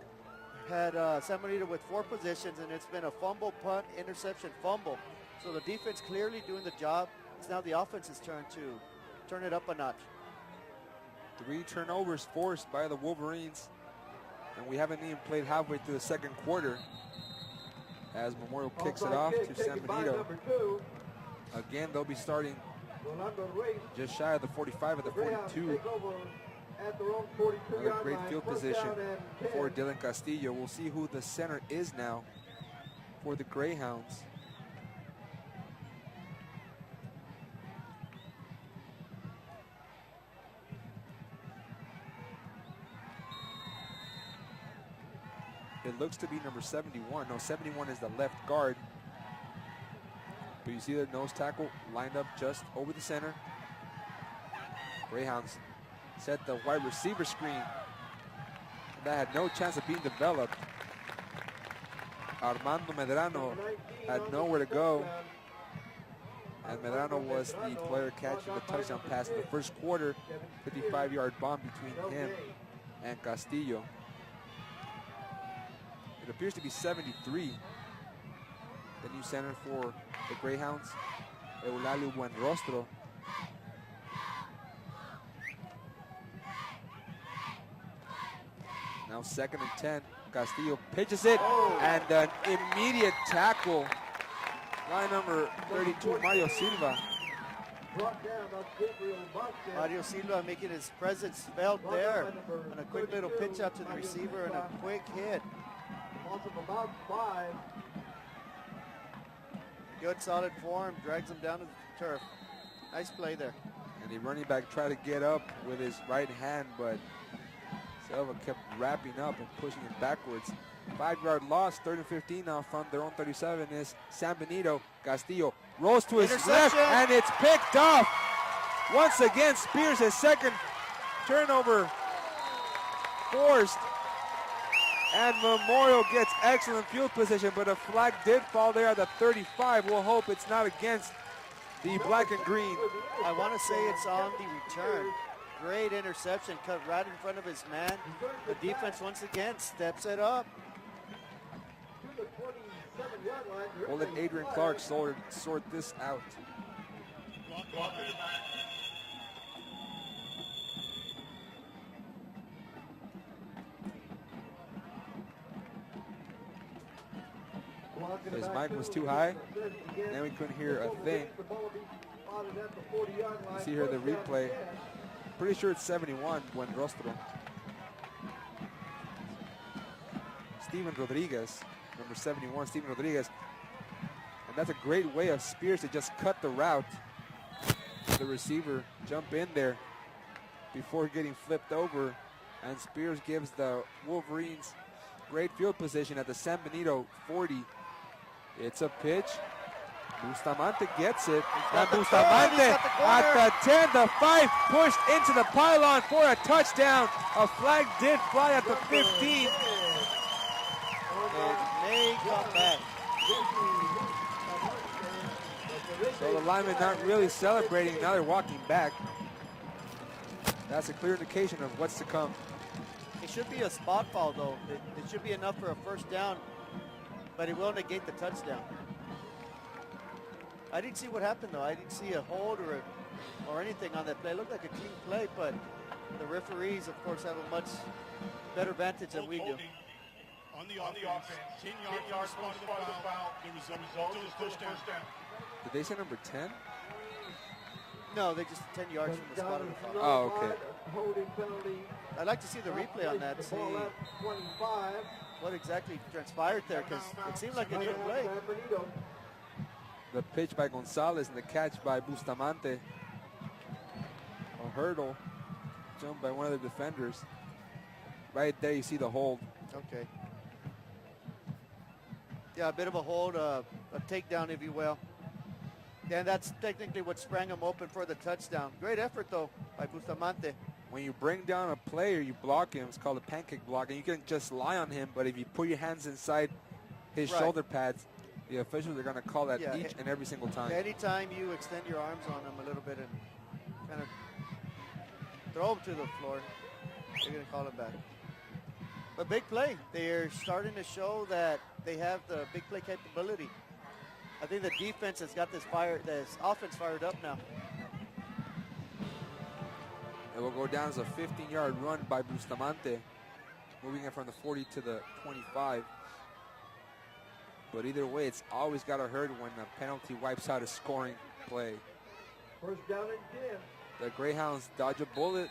had San Benito with 4 possessions, and it's been a fumble, punt, interception, fumble. So the defense clearly doing the job. It's now the offense's turn to turn it up a notch. 3 turnovers forced by the Wolverines, and we haven't even played halfway through the second quarter as Memorial kicks it off to San Benito. Again, they'll be starting just shy of the 45 at the 42. Another great field position for Dylan Castillo. We'll see who the center is now for the Greyhounds. It looks to be number 71. No, 71 is the left guard. But you see the nose tackle lined up just over the center. Greyhounds set the wide receiver screen. That had no chance of being developed. Armando Medrano had nowhere to go. And Medrano was the player catching the touchdown pass in the first quarter. 55-yard bomb between him and Castillo. It appears to be 73. The new center for the Greyhounds, Eulalia Buenrostro. Now 2nd and 10. Castillo pitches it, and an immediate tackle. Line number 32, Mario Silva. brought down. That's Gabriel Vasquez. Mario Silva making his presence felt there. And a quick little pitch out to the receiver and a quick hit. Loss of about 5. Good solid form, drags him down to the turf. Nice play there. And the running back tried to get up with his right hand, but Silva kept wrapping up and pushing it backwards. 5-yard loss, 3rd and 15 now from their own 37 is San Benito. Castillo rolls to his left, and it's picked off. Once again, Spears, his second turnover forced. And Memorial gets excellent field position, but a flag did fall there at the 35. We'll hope it's not against the black and green. I want to say it's on the return. Great interception, cut right in front of his man. The defense once again steps it up. We'll let Adrian Clark sort this out. His mic was too high, and then we couldn't hear a thing. You see here the replay. Pretty sure it's 71 when Rostro. Steven Rodriguez, number 71, Steven Rodriguez. And that's a great way of Spears to just cut the route. The receiver jump in there before getting flipped over. And Spears gives the Wolverines great field position at the San Benito 40. It's a pitch. Bustamante gets it. And Bustamante at the 10, the 5, pushed into the pylon for a touchdown. A flag did fly at the 15. And may come back. So the linemen not really celebrating, now they're walking back. That's a clear indication of what's to come. It should be a spot foul though. It should be enough for a first down, but it will negate the touchdown. I didn't see what happened though. I didn't see a hold or anything on that play. It looked like a clean play, but the referees, of course, have a much better vantage than we do. On the offense, 10 yards from the foul. The result is touchdown. Did they say number 10? No, they just 10 yards from the spot of the foul. Oh, okay. Holding penalty. I'd like to see the replay on that, see 25. what exactly transpired there, because it seemed like a good play. The pitch by Gonzalez and the catch by Bustamante. A hurdle, jumped by one of the defenders. Right there you see the hold. Okay. Yeah, a bit of a hold, a takedown, if you will. And that's technically what sprang him open for the touchdown. Great effort, though, by Bustamante. When you bring down a player, you block him. It's called a pancake block, and you can just lie on him, but if you put your hands inside his shoulder pads, the officials are going to call that each and every single time. Anytime you extend your arms on him a little bit and kind of throw him to the floor, they're going to call him back. But big play. They're starting to show that they have the big play capability. I think the defense has got this offense fired up now. It will go down as a 15-yard run by Bustamante, moving it from the 40 to the 25. But either way, it's always got to hurt when a penalty wipes out a scoring play. First down and 10. The Greyhounds dodge a bullet.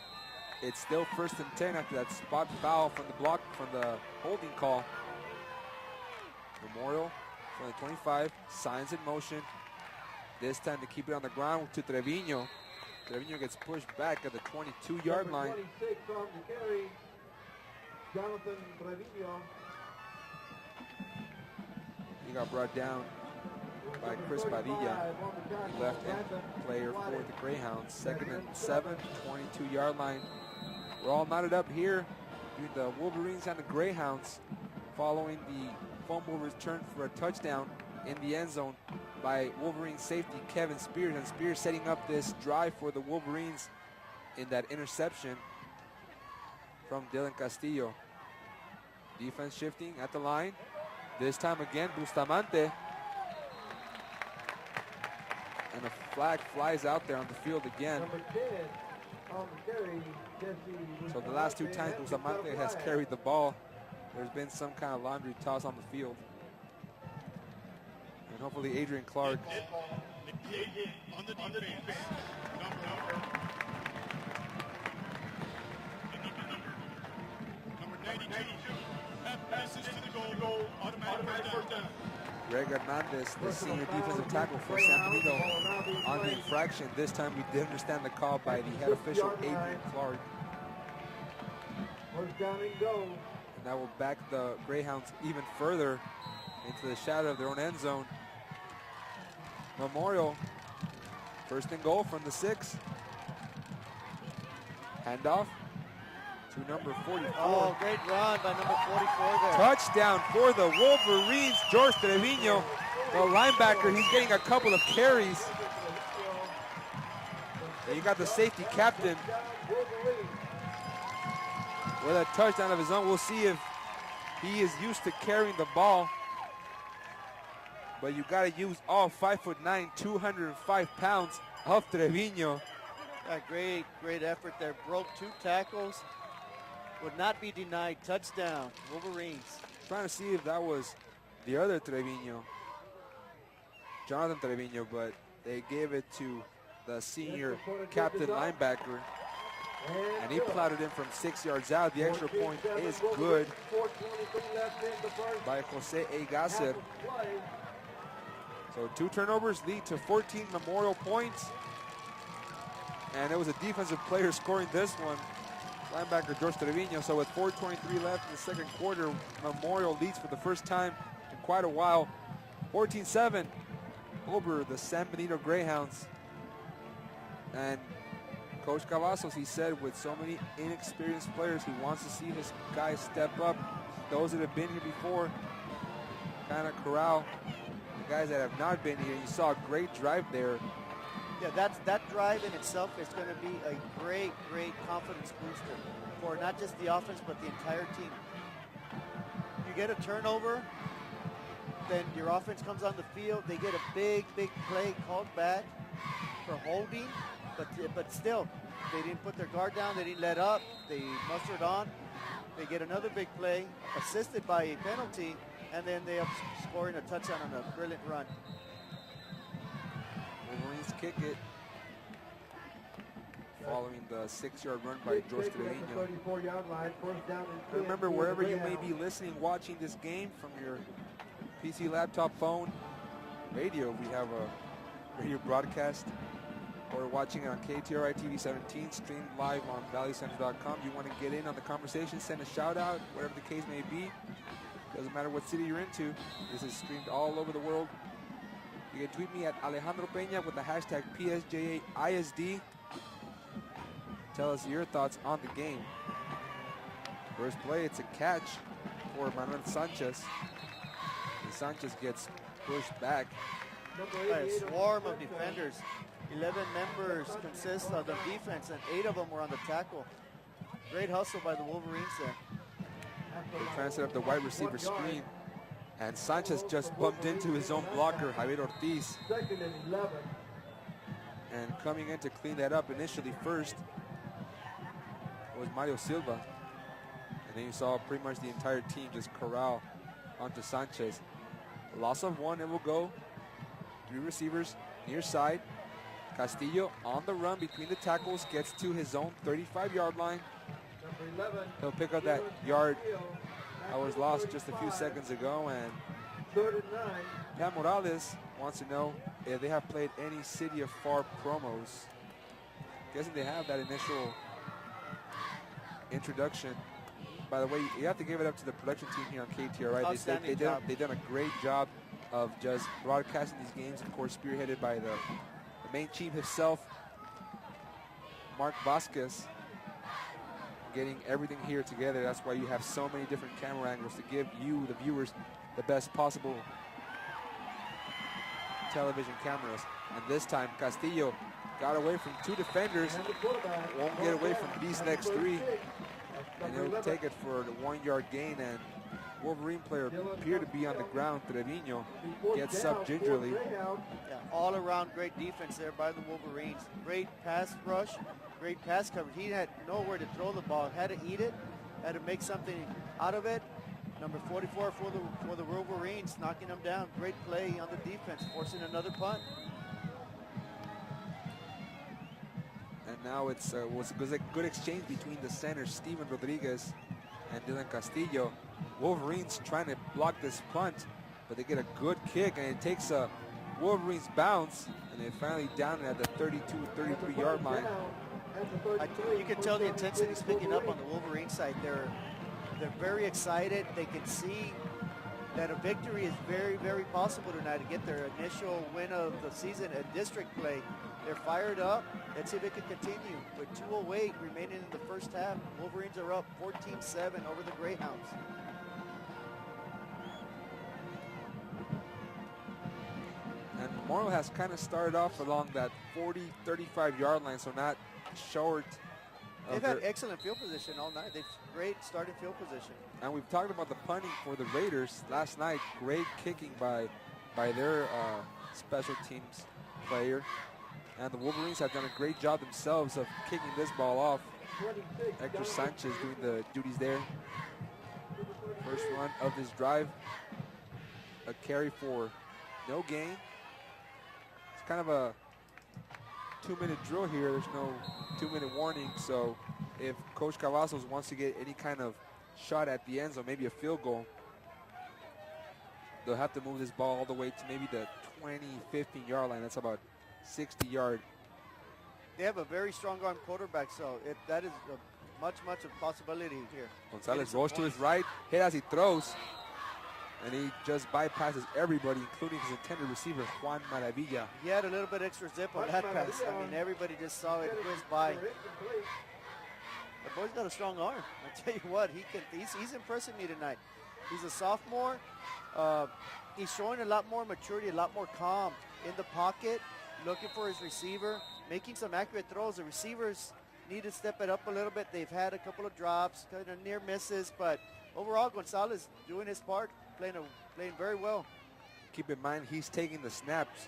It's still 1st and 10 after that spot foul from the holding call. Memorial from the 25, signs in motion. This time to keep it on the ground to Treviño. Treviño gets pushed back at the 22-yard line. 26 on the carry. Jonathan Treviño. He got brought down by Chris Padilla, left end player for the Greyhounds. 2nd and 7, 22-yard line. We're all knotted up here between the Wolverines and the Greyhounds following the fumble return for a touchdown in the end zone by Wolverine safety Kevin Spears, and Spears setting up this drive for the Wolverines in that interception from Dylan Castillo. Defense shifting at the line. This time again, Bustamante. And a flag flies out there on the field again. Number 10 on the carry, Jesse. So the last 2 times Bustamante has carried the ball, there's been some kind of laundry toss on the field. And hopefully Adrian Clark They hit on the defense. Number 92. Passes to the goal. Automatic first down. Greg Hernandez, the senior defensive tackle for San Benito, on the infraction. This time we did understand the call by the head official, Adrian Clark. First down and go. And that will back the Greyhounds even further into the shadow of their own end zone. Memorial, first and goal from the 6. Handoff to number 44. Oh, great run by number 44 there. Touchdown for the Wolverines. George Trevino, the linebacker, he's getting a couple of carries. And you got the safety captain with a touchdown of his own. We'll see if he is used to carrying the ball. But you got to use all 5'9", 205 pounds of Trevino. Great effort there. Broke 2 tackles. Would not be denied. Touchdown, Wolverines. Trying to see if that was the other Trevino, Jonathan Trevino, but they gave it to the senior captain linebacker, and he plowed it in from 6 yards out. The extra point is good by Jose A. Gasser. So 2 turnovers lead to 14 Memorial points, and it was a defensive player scoring this one, linebacker George Trevino. So with 4:23 left in the second quarter, Memorial leads for the first time in quite a while, 14-7 over the San Benito Greyhounds. And Coach Cavazos, he said, with so many inexperienced players, he wants to see his guys step up. Those that have been here before, kind of corral the guys that have not been here. You saw a great drive there. Yeah, that drive in itself is going to be a great confidence booster for not just the offense, but the entire team. You get a turnover, then your offense comes on the field. They get a big play called back for holding, but still, they didn't put their guard down. They didn't let up. They mustered on. They get another big play, assisted by a penalty, and then they up scoring a touchdown on a brilliant run. Wolverines kick it following the 6-yard run by George Trevino. Remember, wherever you may be listening, watching this game from your PC, laptop, phone, radio, we have a radio broadcast, or watching it on KTRI TV 17, streamed live on valleycenter.com. You want to get in on the conversation, send a shout out, whatever the case may be. Doesn't matter what city you're into. This is streamed all over the world. You can tweet me at Alejandro Peña with the hashtag PSJA ISD. Tell us your thoughts on the game. First play, it's a catch for Manuel Sanchez. And Sanchez gets pushed back. By a swarm of defenders. 11 members consist of the defense, and 8 of them were on the tackle. Great hustle by the Wolverines there. They trying to set up the wide receiver screen, and Sanchez just bumped into his own blocker, Javier Ortiz. Second and 11. And coming in to clean that up initially first was Mario Silva. And then you saw pretty much the entire team just corral onto Sanchez. Loss of 1, it will go. 3 receivers near side. Castillo on the run between the tackles, gets to his own 35-yard line. Number 11. He'll pick up that yard that was lost just a few seconds ago. And Third and 9. Pat Morales wants to know if they have played any City of FAR promos. Guessing they have that initial introduction. By the way, you have to give it up to the production team here on KTRI. They've done a great job of just broadcasting these games, of course, spearheaded by the main chief himself, Mark Vasquez, getting everything here together. That's why you have so many different camera angles to give you, the viewers, the best possible television cameras. And this time, Castillo got away from 2 defenders, won't get away from these next 3, and he'll take it for the 1-yard gain. And Wolverine player appeared to be on the ground. Trevino gets up gingerly. Yeah, all around great defense there by the Wolverines. Great pass rush, great pass coverage. He had nowhere to throw the ball, had to eat it, had to make something out of it. Number 44 for the Wolverines, knocking them down. Great play on the defense, forcing another punt. And now it was a good exchange between the centers, Steven Rodriguez and Dylan Castillo. Wolverines trying to block this punt, but they get a good kick, and it takes a Wolverines bounce, and they finally down it at the 32, 33-yard line. You can tell the intensity's picking up on the Wolverine side. They're very excited. They can see that a victory is very, very possible tonight to get their initial win of the season at district play. They're fired up. Let's see if it can continue. With 2:08 remaining in the first half, Wolverines are up 14-7 over the Greyhounds. And Memorial has kind of started off along that 40, 35-yard line, so not short. They've had excellent field position all night. They've great starting field position. And we've talked about the punting for the Raiders last night. Great kicking by their special teams player. And the Wolverines have done a great job themselves of kicking this ball off. Hector Sanchez doing the duties there. First run of this drive. A carry for no gain. It's kind of a 2-minute drill here. There's no 2-minute warning. So if Coach Cavazos wants to get any kind of shot at the end zone, maybe a field goal, they'll have to move this ball all the way to maybe the 20, 15-yard line. That's about 60-yard. They have a very strong arm quarterback, so that is much a possibility here. Gonzalez rolls to his right, hit as he throws, and he just bypasses everybody, including his intended receiver, Juan Maravilla. He had a little bit extra zip on that pass. I mean, everybody just saw it whiz by. The boy's got a strong arm. I tell you what, he's impressing me tonight. He's a sophomore. He's showing a lot more maturity, a lot more calm in the pocket, looking for his receiver, making some accurate throws. The receivers need to step it up a little bit. They've had a couple of drops, kind of near misses, but overall Gonzalez doing his part, playing very well. Keep in mind, he's taking the snaps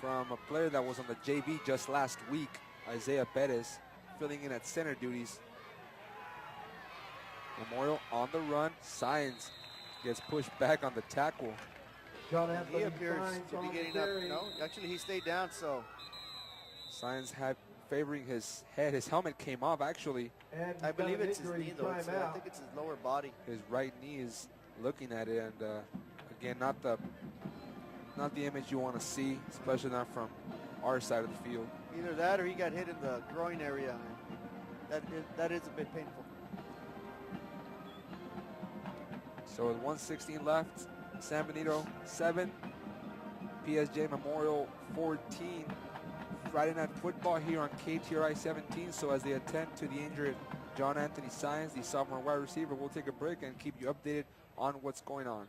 from a player that was on the JV just last week, Isaiah Perez, filling in at center duties. Memorial on the run. Science gets pushed back on the tackle. He appears to be getting up. No, actually he stayed down, so. Science had favoring his head. His helmet came off, actually. I believe it's his knee, though. I think it's his lower body. His right knee is looking at it, and again, not the image you want to see, especially not from our side of the field. Either that or he got hit in the groin area. That is a bit painful. So with 1:16 left, San Benito 7, PSJ Memorial 14. Friday Night Football here on KTRI 17. So as they attend to the injured John Anthony Science, the sophomore wide receiver, we'll take a break and keep you updated on what's going on.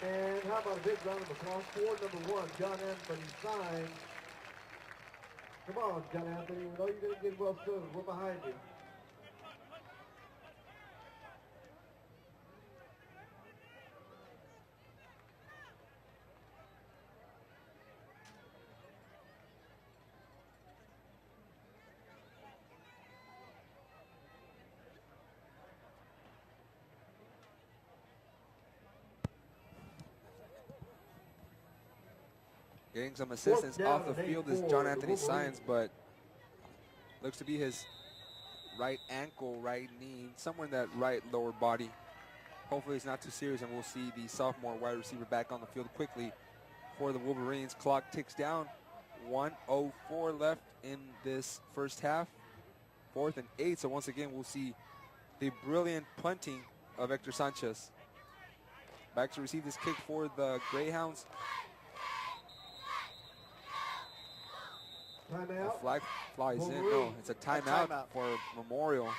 And how about a big round of applause for number 1, John Anthony Sines. Come on, John Anthony. We know you're going to get well soon. We're behind you. Getting some assistance off the field is John Anthony Science, but looks to be his right ankle, right knee, somewhere in that right lower body. Hopefully it's not too serious, and we'll see the sophomore wide receiver back on the field quickly for the Wolverines. Clock ticks down. 1:04 left in this first half. 4th and 8, so once again we'll see the brilliant punting of Hector Sanchez. Back to receive this kick for the Greyhounds. Timeout. The flag flies in. No, it's a timeout for Memorial.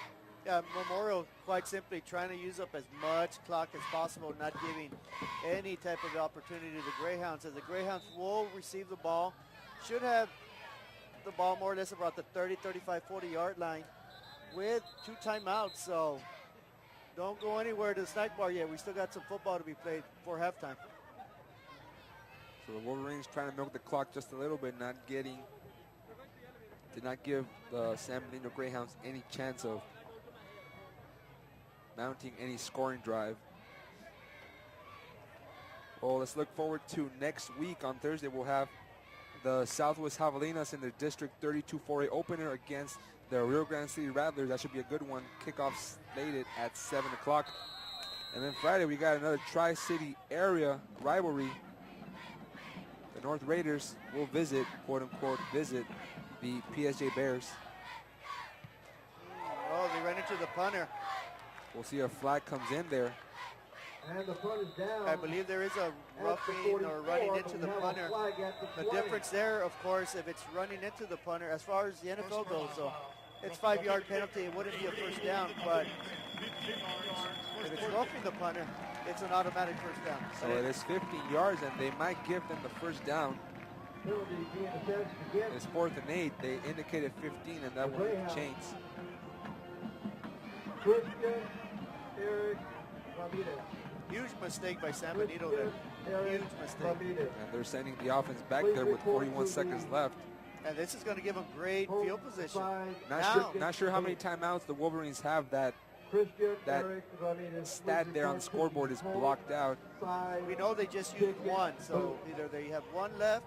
Yeah, Memorial quite simply trying to use up as much clock as possible, not giving any type of opportunity to the Greyhounds, as the Greyhounds will receive the ball. Should have the ball more or less about the 30, 35, 40-yard line with 2 timeouts. So don't go anywhere to the snack bar yet. We still got some football to be played for halftime. So the Wolverines trying to milk the clock just a little bit, did not give the San Bernardino Greyhounds any chance of mounting any scoring drive. Well, let's look forward to next week. On Thursday, we'll have the Southwest Javelinas in their District 32 4A opener against the Rio Grande City Rattlers. That should be a good one. Kickoff slated at 7 o'clock. And then Friday, we got another Tri-City area rivalry. The North Raiders will visit, quote-unquote, visit the PSJ Bears. Oh, they ran into the punter. We'll see a flag comes in there. And the punt is down. I believe there is a roughing or running into the punter. The difference there, of course, if it's running into the punter, as far as the NFL goes, so it's 5-yard penalty. It wouldn't be a first down, but if it's roughing the punter, it's an automatic first down. So it is 15 yards, and they might give them the first down. It's 4th and 8. They indicated 15, and that will change. Christian Eric Ramirez. Huge mistake by San Benito there. Huge mistake. Ramirez. And they're sending the offense back there with 41 seconds left. And this is going to give them great field position. Not sure how many timeouts the Wolverines have. That stat there on the scoreboard is blocked out. We know they just used 1, so either they have 1 left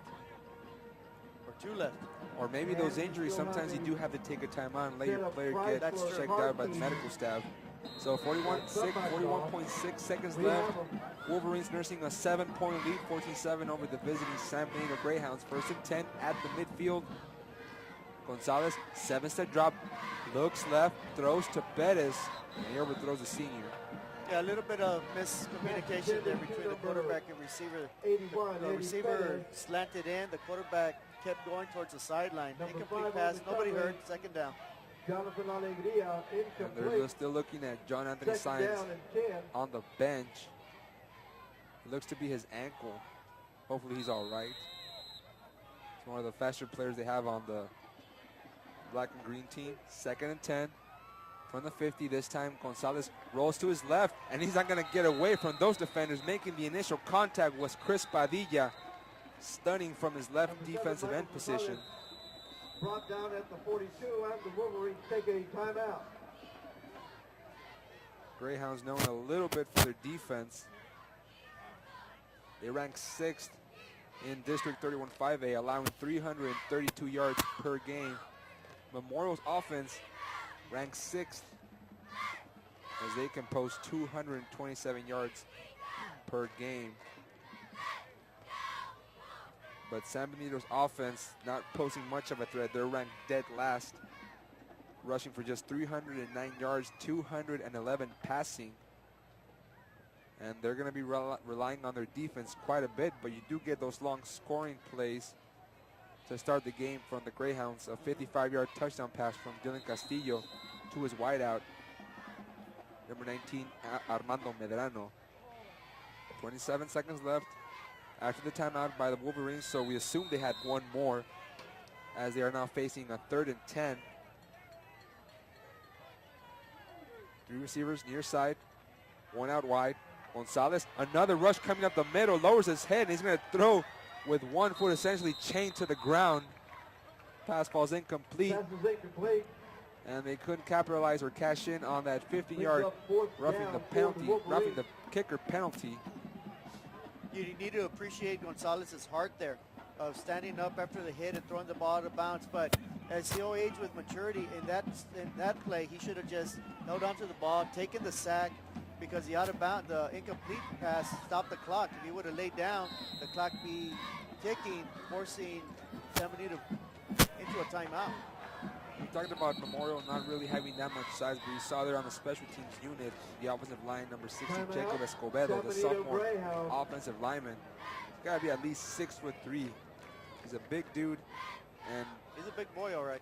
or 2 left. Or maybe those injuries, sometimes you do have to take a timeout and let your player get checked out by the medical staff. So 41.6 seconds left. Wolverines nursing a 7-point lead, 14-7 over the visiting San Benito Greyhounds. 1st and 10 at the midfield. Gonzalez, 7-step drop, looks left, throws to Perez, and he overthrows the senior. Yeah, a little bit of miscommunication there between the quarterback and receiver. The receiver slanted in, the quarterback kept going towards the sideline. Incomplete pass, nobody hurt, 2nd down. Jonathan Alegria, and they're still looking at John Anthony Saenz on the bench. It looks to be his ankle. Hopefully he's all right. It's one of the faster players they have on the black and green team. 2nd and 10 from the 50. This time Gonzalez rolls to his left, and he's not going to get away from those defenders. Making the initial contact was Chris Padilla, stunning from his left defensive end position. Brought down at the 42, and the Wolverines take a timeout. Greyhounds known a little bit for their defense. They rank 6th in District 31 5A, allowing 332 yards per game. Memorial's offense ranks 6th as they can post 227 yards per game. But San Benito's offense not posing much of a threat. They're ranked dead last, rushing for just 309 yards, 211 passing. And they're going to be relying on their defense quite a bit, but you do get those long scoring plays to start the game from the Greyhounds. A 55-yard touchdown pass from Dylan Castillo to his wideout, number 19, Armando Medrano. 27 seconds left after the timeout by the Wolverines, so we assume they had 1 more as they are now facing a 3rd and 10. 3 receivers near side, 1 out wide. Gonzalez, another rush coming up the middle, lowers his head, and he's going to throw with 1 foot essentially chained to the ground. Pass falls incomplete. And they couldn't capitalize or cash in on that 50-yard roughing the kicker penalty. You need to appreciate Gonzalez's heart there of standing up after the hit and throwing the ball out of bounds. But as he'll age with maturity, in that play, he should have just held onto the ball, taken the sack, because the incomplete pass stopped the clock. If he would have laid down, the clock be ticking, forcing San Benito into a timeout. We talked about Memorial not really having that much size, but you saw there on the special teams unit, the offensive line, number 60, Jacob Escobedo, the sophomore offensive lineman. He's got to be at least 6'3". He's a big dude, and he's a big boy, all right.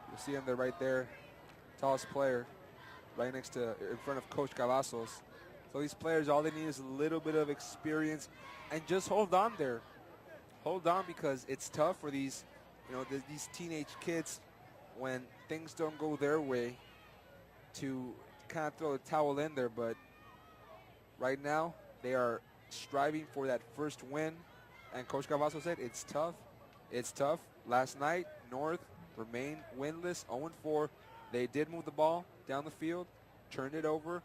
You'll see him there right there, tallest player, right next to, in front of Coach Cavazos. So these players, all they need is a little bit of experience, and just hold on there. Hold on, because it's tough for these, these teenage kids when things don't go their way to kind of throw the towel in there. But right now, they are striving for that first win. And Coach Cavazos said it's tough. It's tough. Last night, North remained winless, 0-4. They did move the ball down the field, turned it over.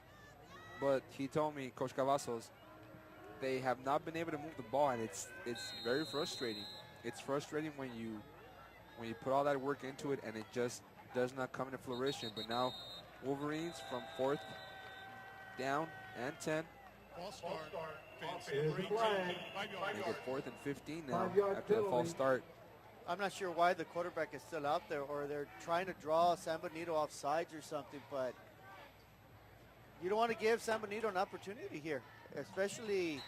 But he told me, Coach Cavazos, they have not been able to move the ball, and it's very frustrating. It's frustrating when you put all that work into it and it just does not come to fruition. But now Wolverines from 4th down and 10. False start. Make it 4th and 15 now after the false start. I'm not sure why the quarterback is still out there, or they're trying to draw San Benito off sides or something, but you don't want to give San Benito an opportunity here, especially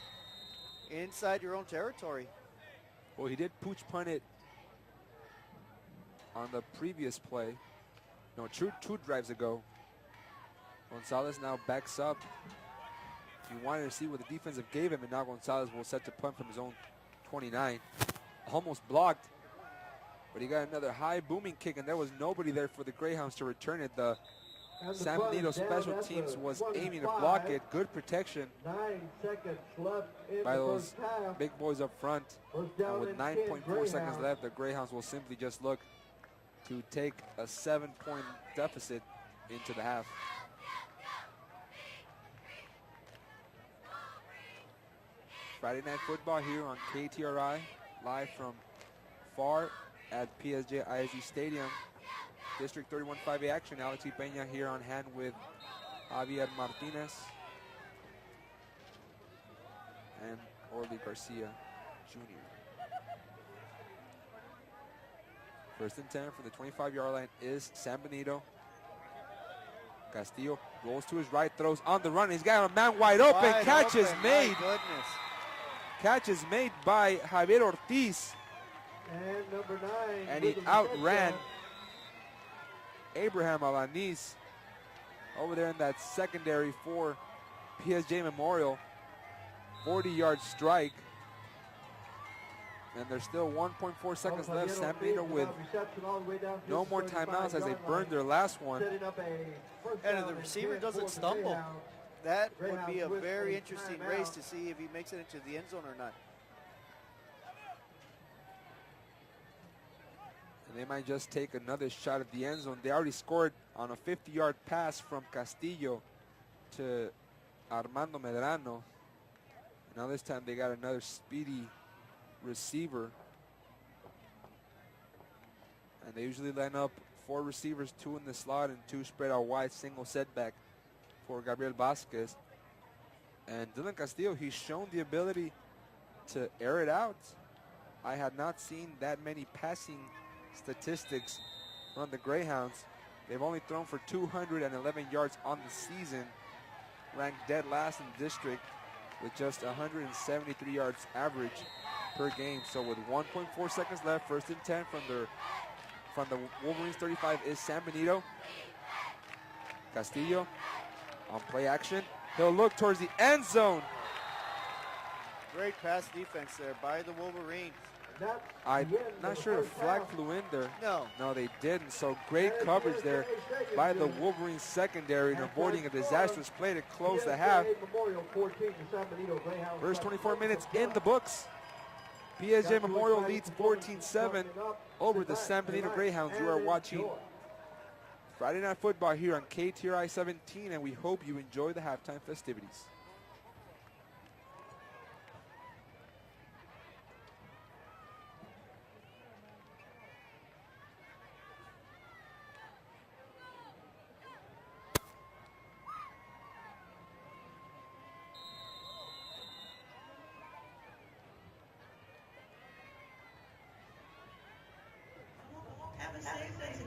inside your own territory. Well, he did pooch punt it on the previous play. No, two drives ago. Gonzalez now backs up. He wanted to see what the defensive gave him, and now Gonzalez will set to punt from his own 29. Almost blocked, but he got another high booming kick, and there was nobody there for the Greyhounds to return it. The San Benito special teams was aiming to block it. Good protection 9 seconds left in by the those first half. big boys up front. And with 9.4 seconds left, the Greyhounds will simply just look to take a 7-point deficit into the half. Friday Night Football here on KTRI, live from far at PSJA ISD Stadium. District 31-5A action. Alex Peña here on hand with Javier Martinez and Orly Garcia Jr. First and 10 from the 25-yard line is San Benito. Castillo rolls to his right, throws on the run. He's got a man wide open. Catch is made. My goodness. Catch is made by Javier Ortiz. And number 9. And he outran Abraham Alaniz over there in that secondary for PSJ Memorial. 40-yard strike. And there's still 1.4 seconds left. San Benito with no more timeouts as they burned their last one. And if the receiver doesn't stumble, that would be a very interesting race to see if he makes it into the end zone or not. And they might just take another shot at the end zone. They already scored on a 50-yard pass from Castillo to Armando Medrano. Now this time they got another speedy receiver. And they usually line up 4 receivers, 2 in the slot and 2 spread out wide, single setback for Gabriel Vasquez. And Dylan Castillo, he's shown the ability to air it out. I had not seen that many passing statistics on the Greyhounds. They've only thrown for 211 yards on the season, ranked dead last in the district with just 173 yards average per game. So with 1.4 seconds left, first and 10 from the Wolverines 35 is San Benito. Castillo on play action. He'll look towards the end zone. Great pass defense there by the Wolverines. I'm not sure if flag flew in there. No, they didn't. So great coverage there by the Wolverines secondary and avoiding a disastrous play to close the half. First 24 minutes in the books. PSJ Memorial leads 14-7 over the San Benito Greyhounds. You are watching Friday Night Football here on KTRI 17, and we hope you enjoy the halftime festivities.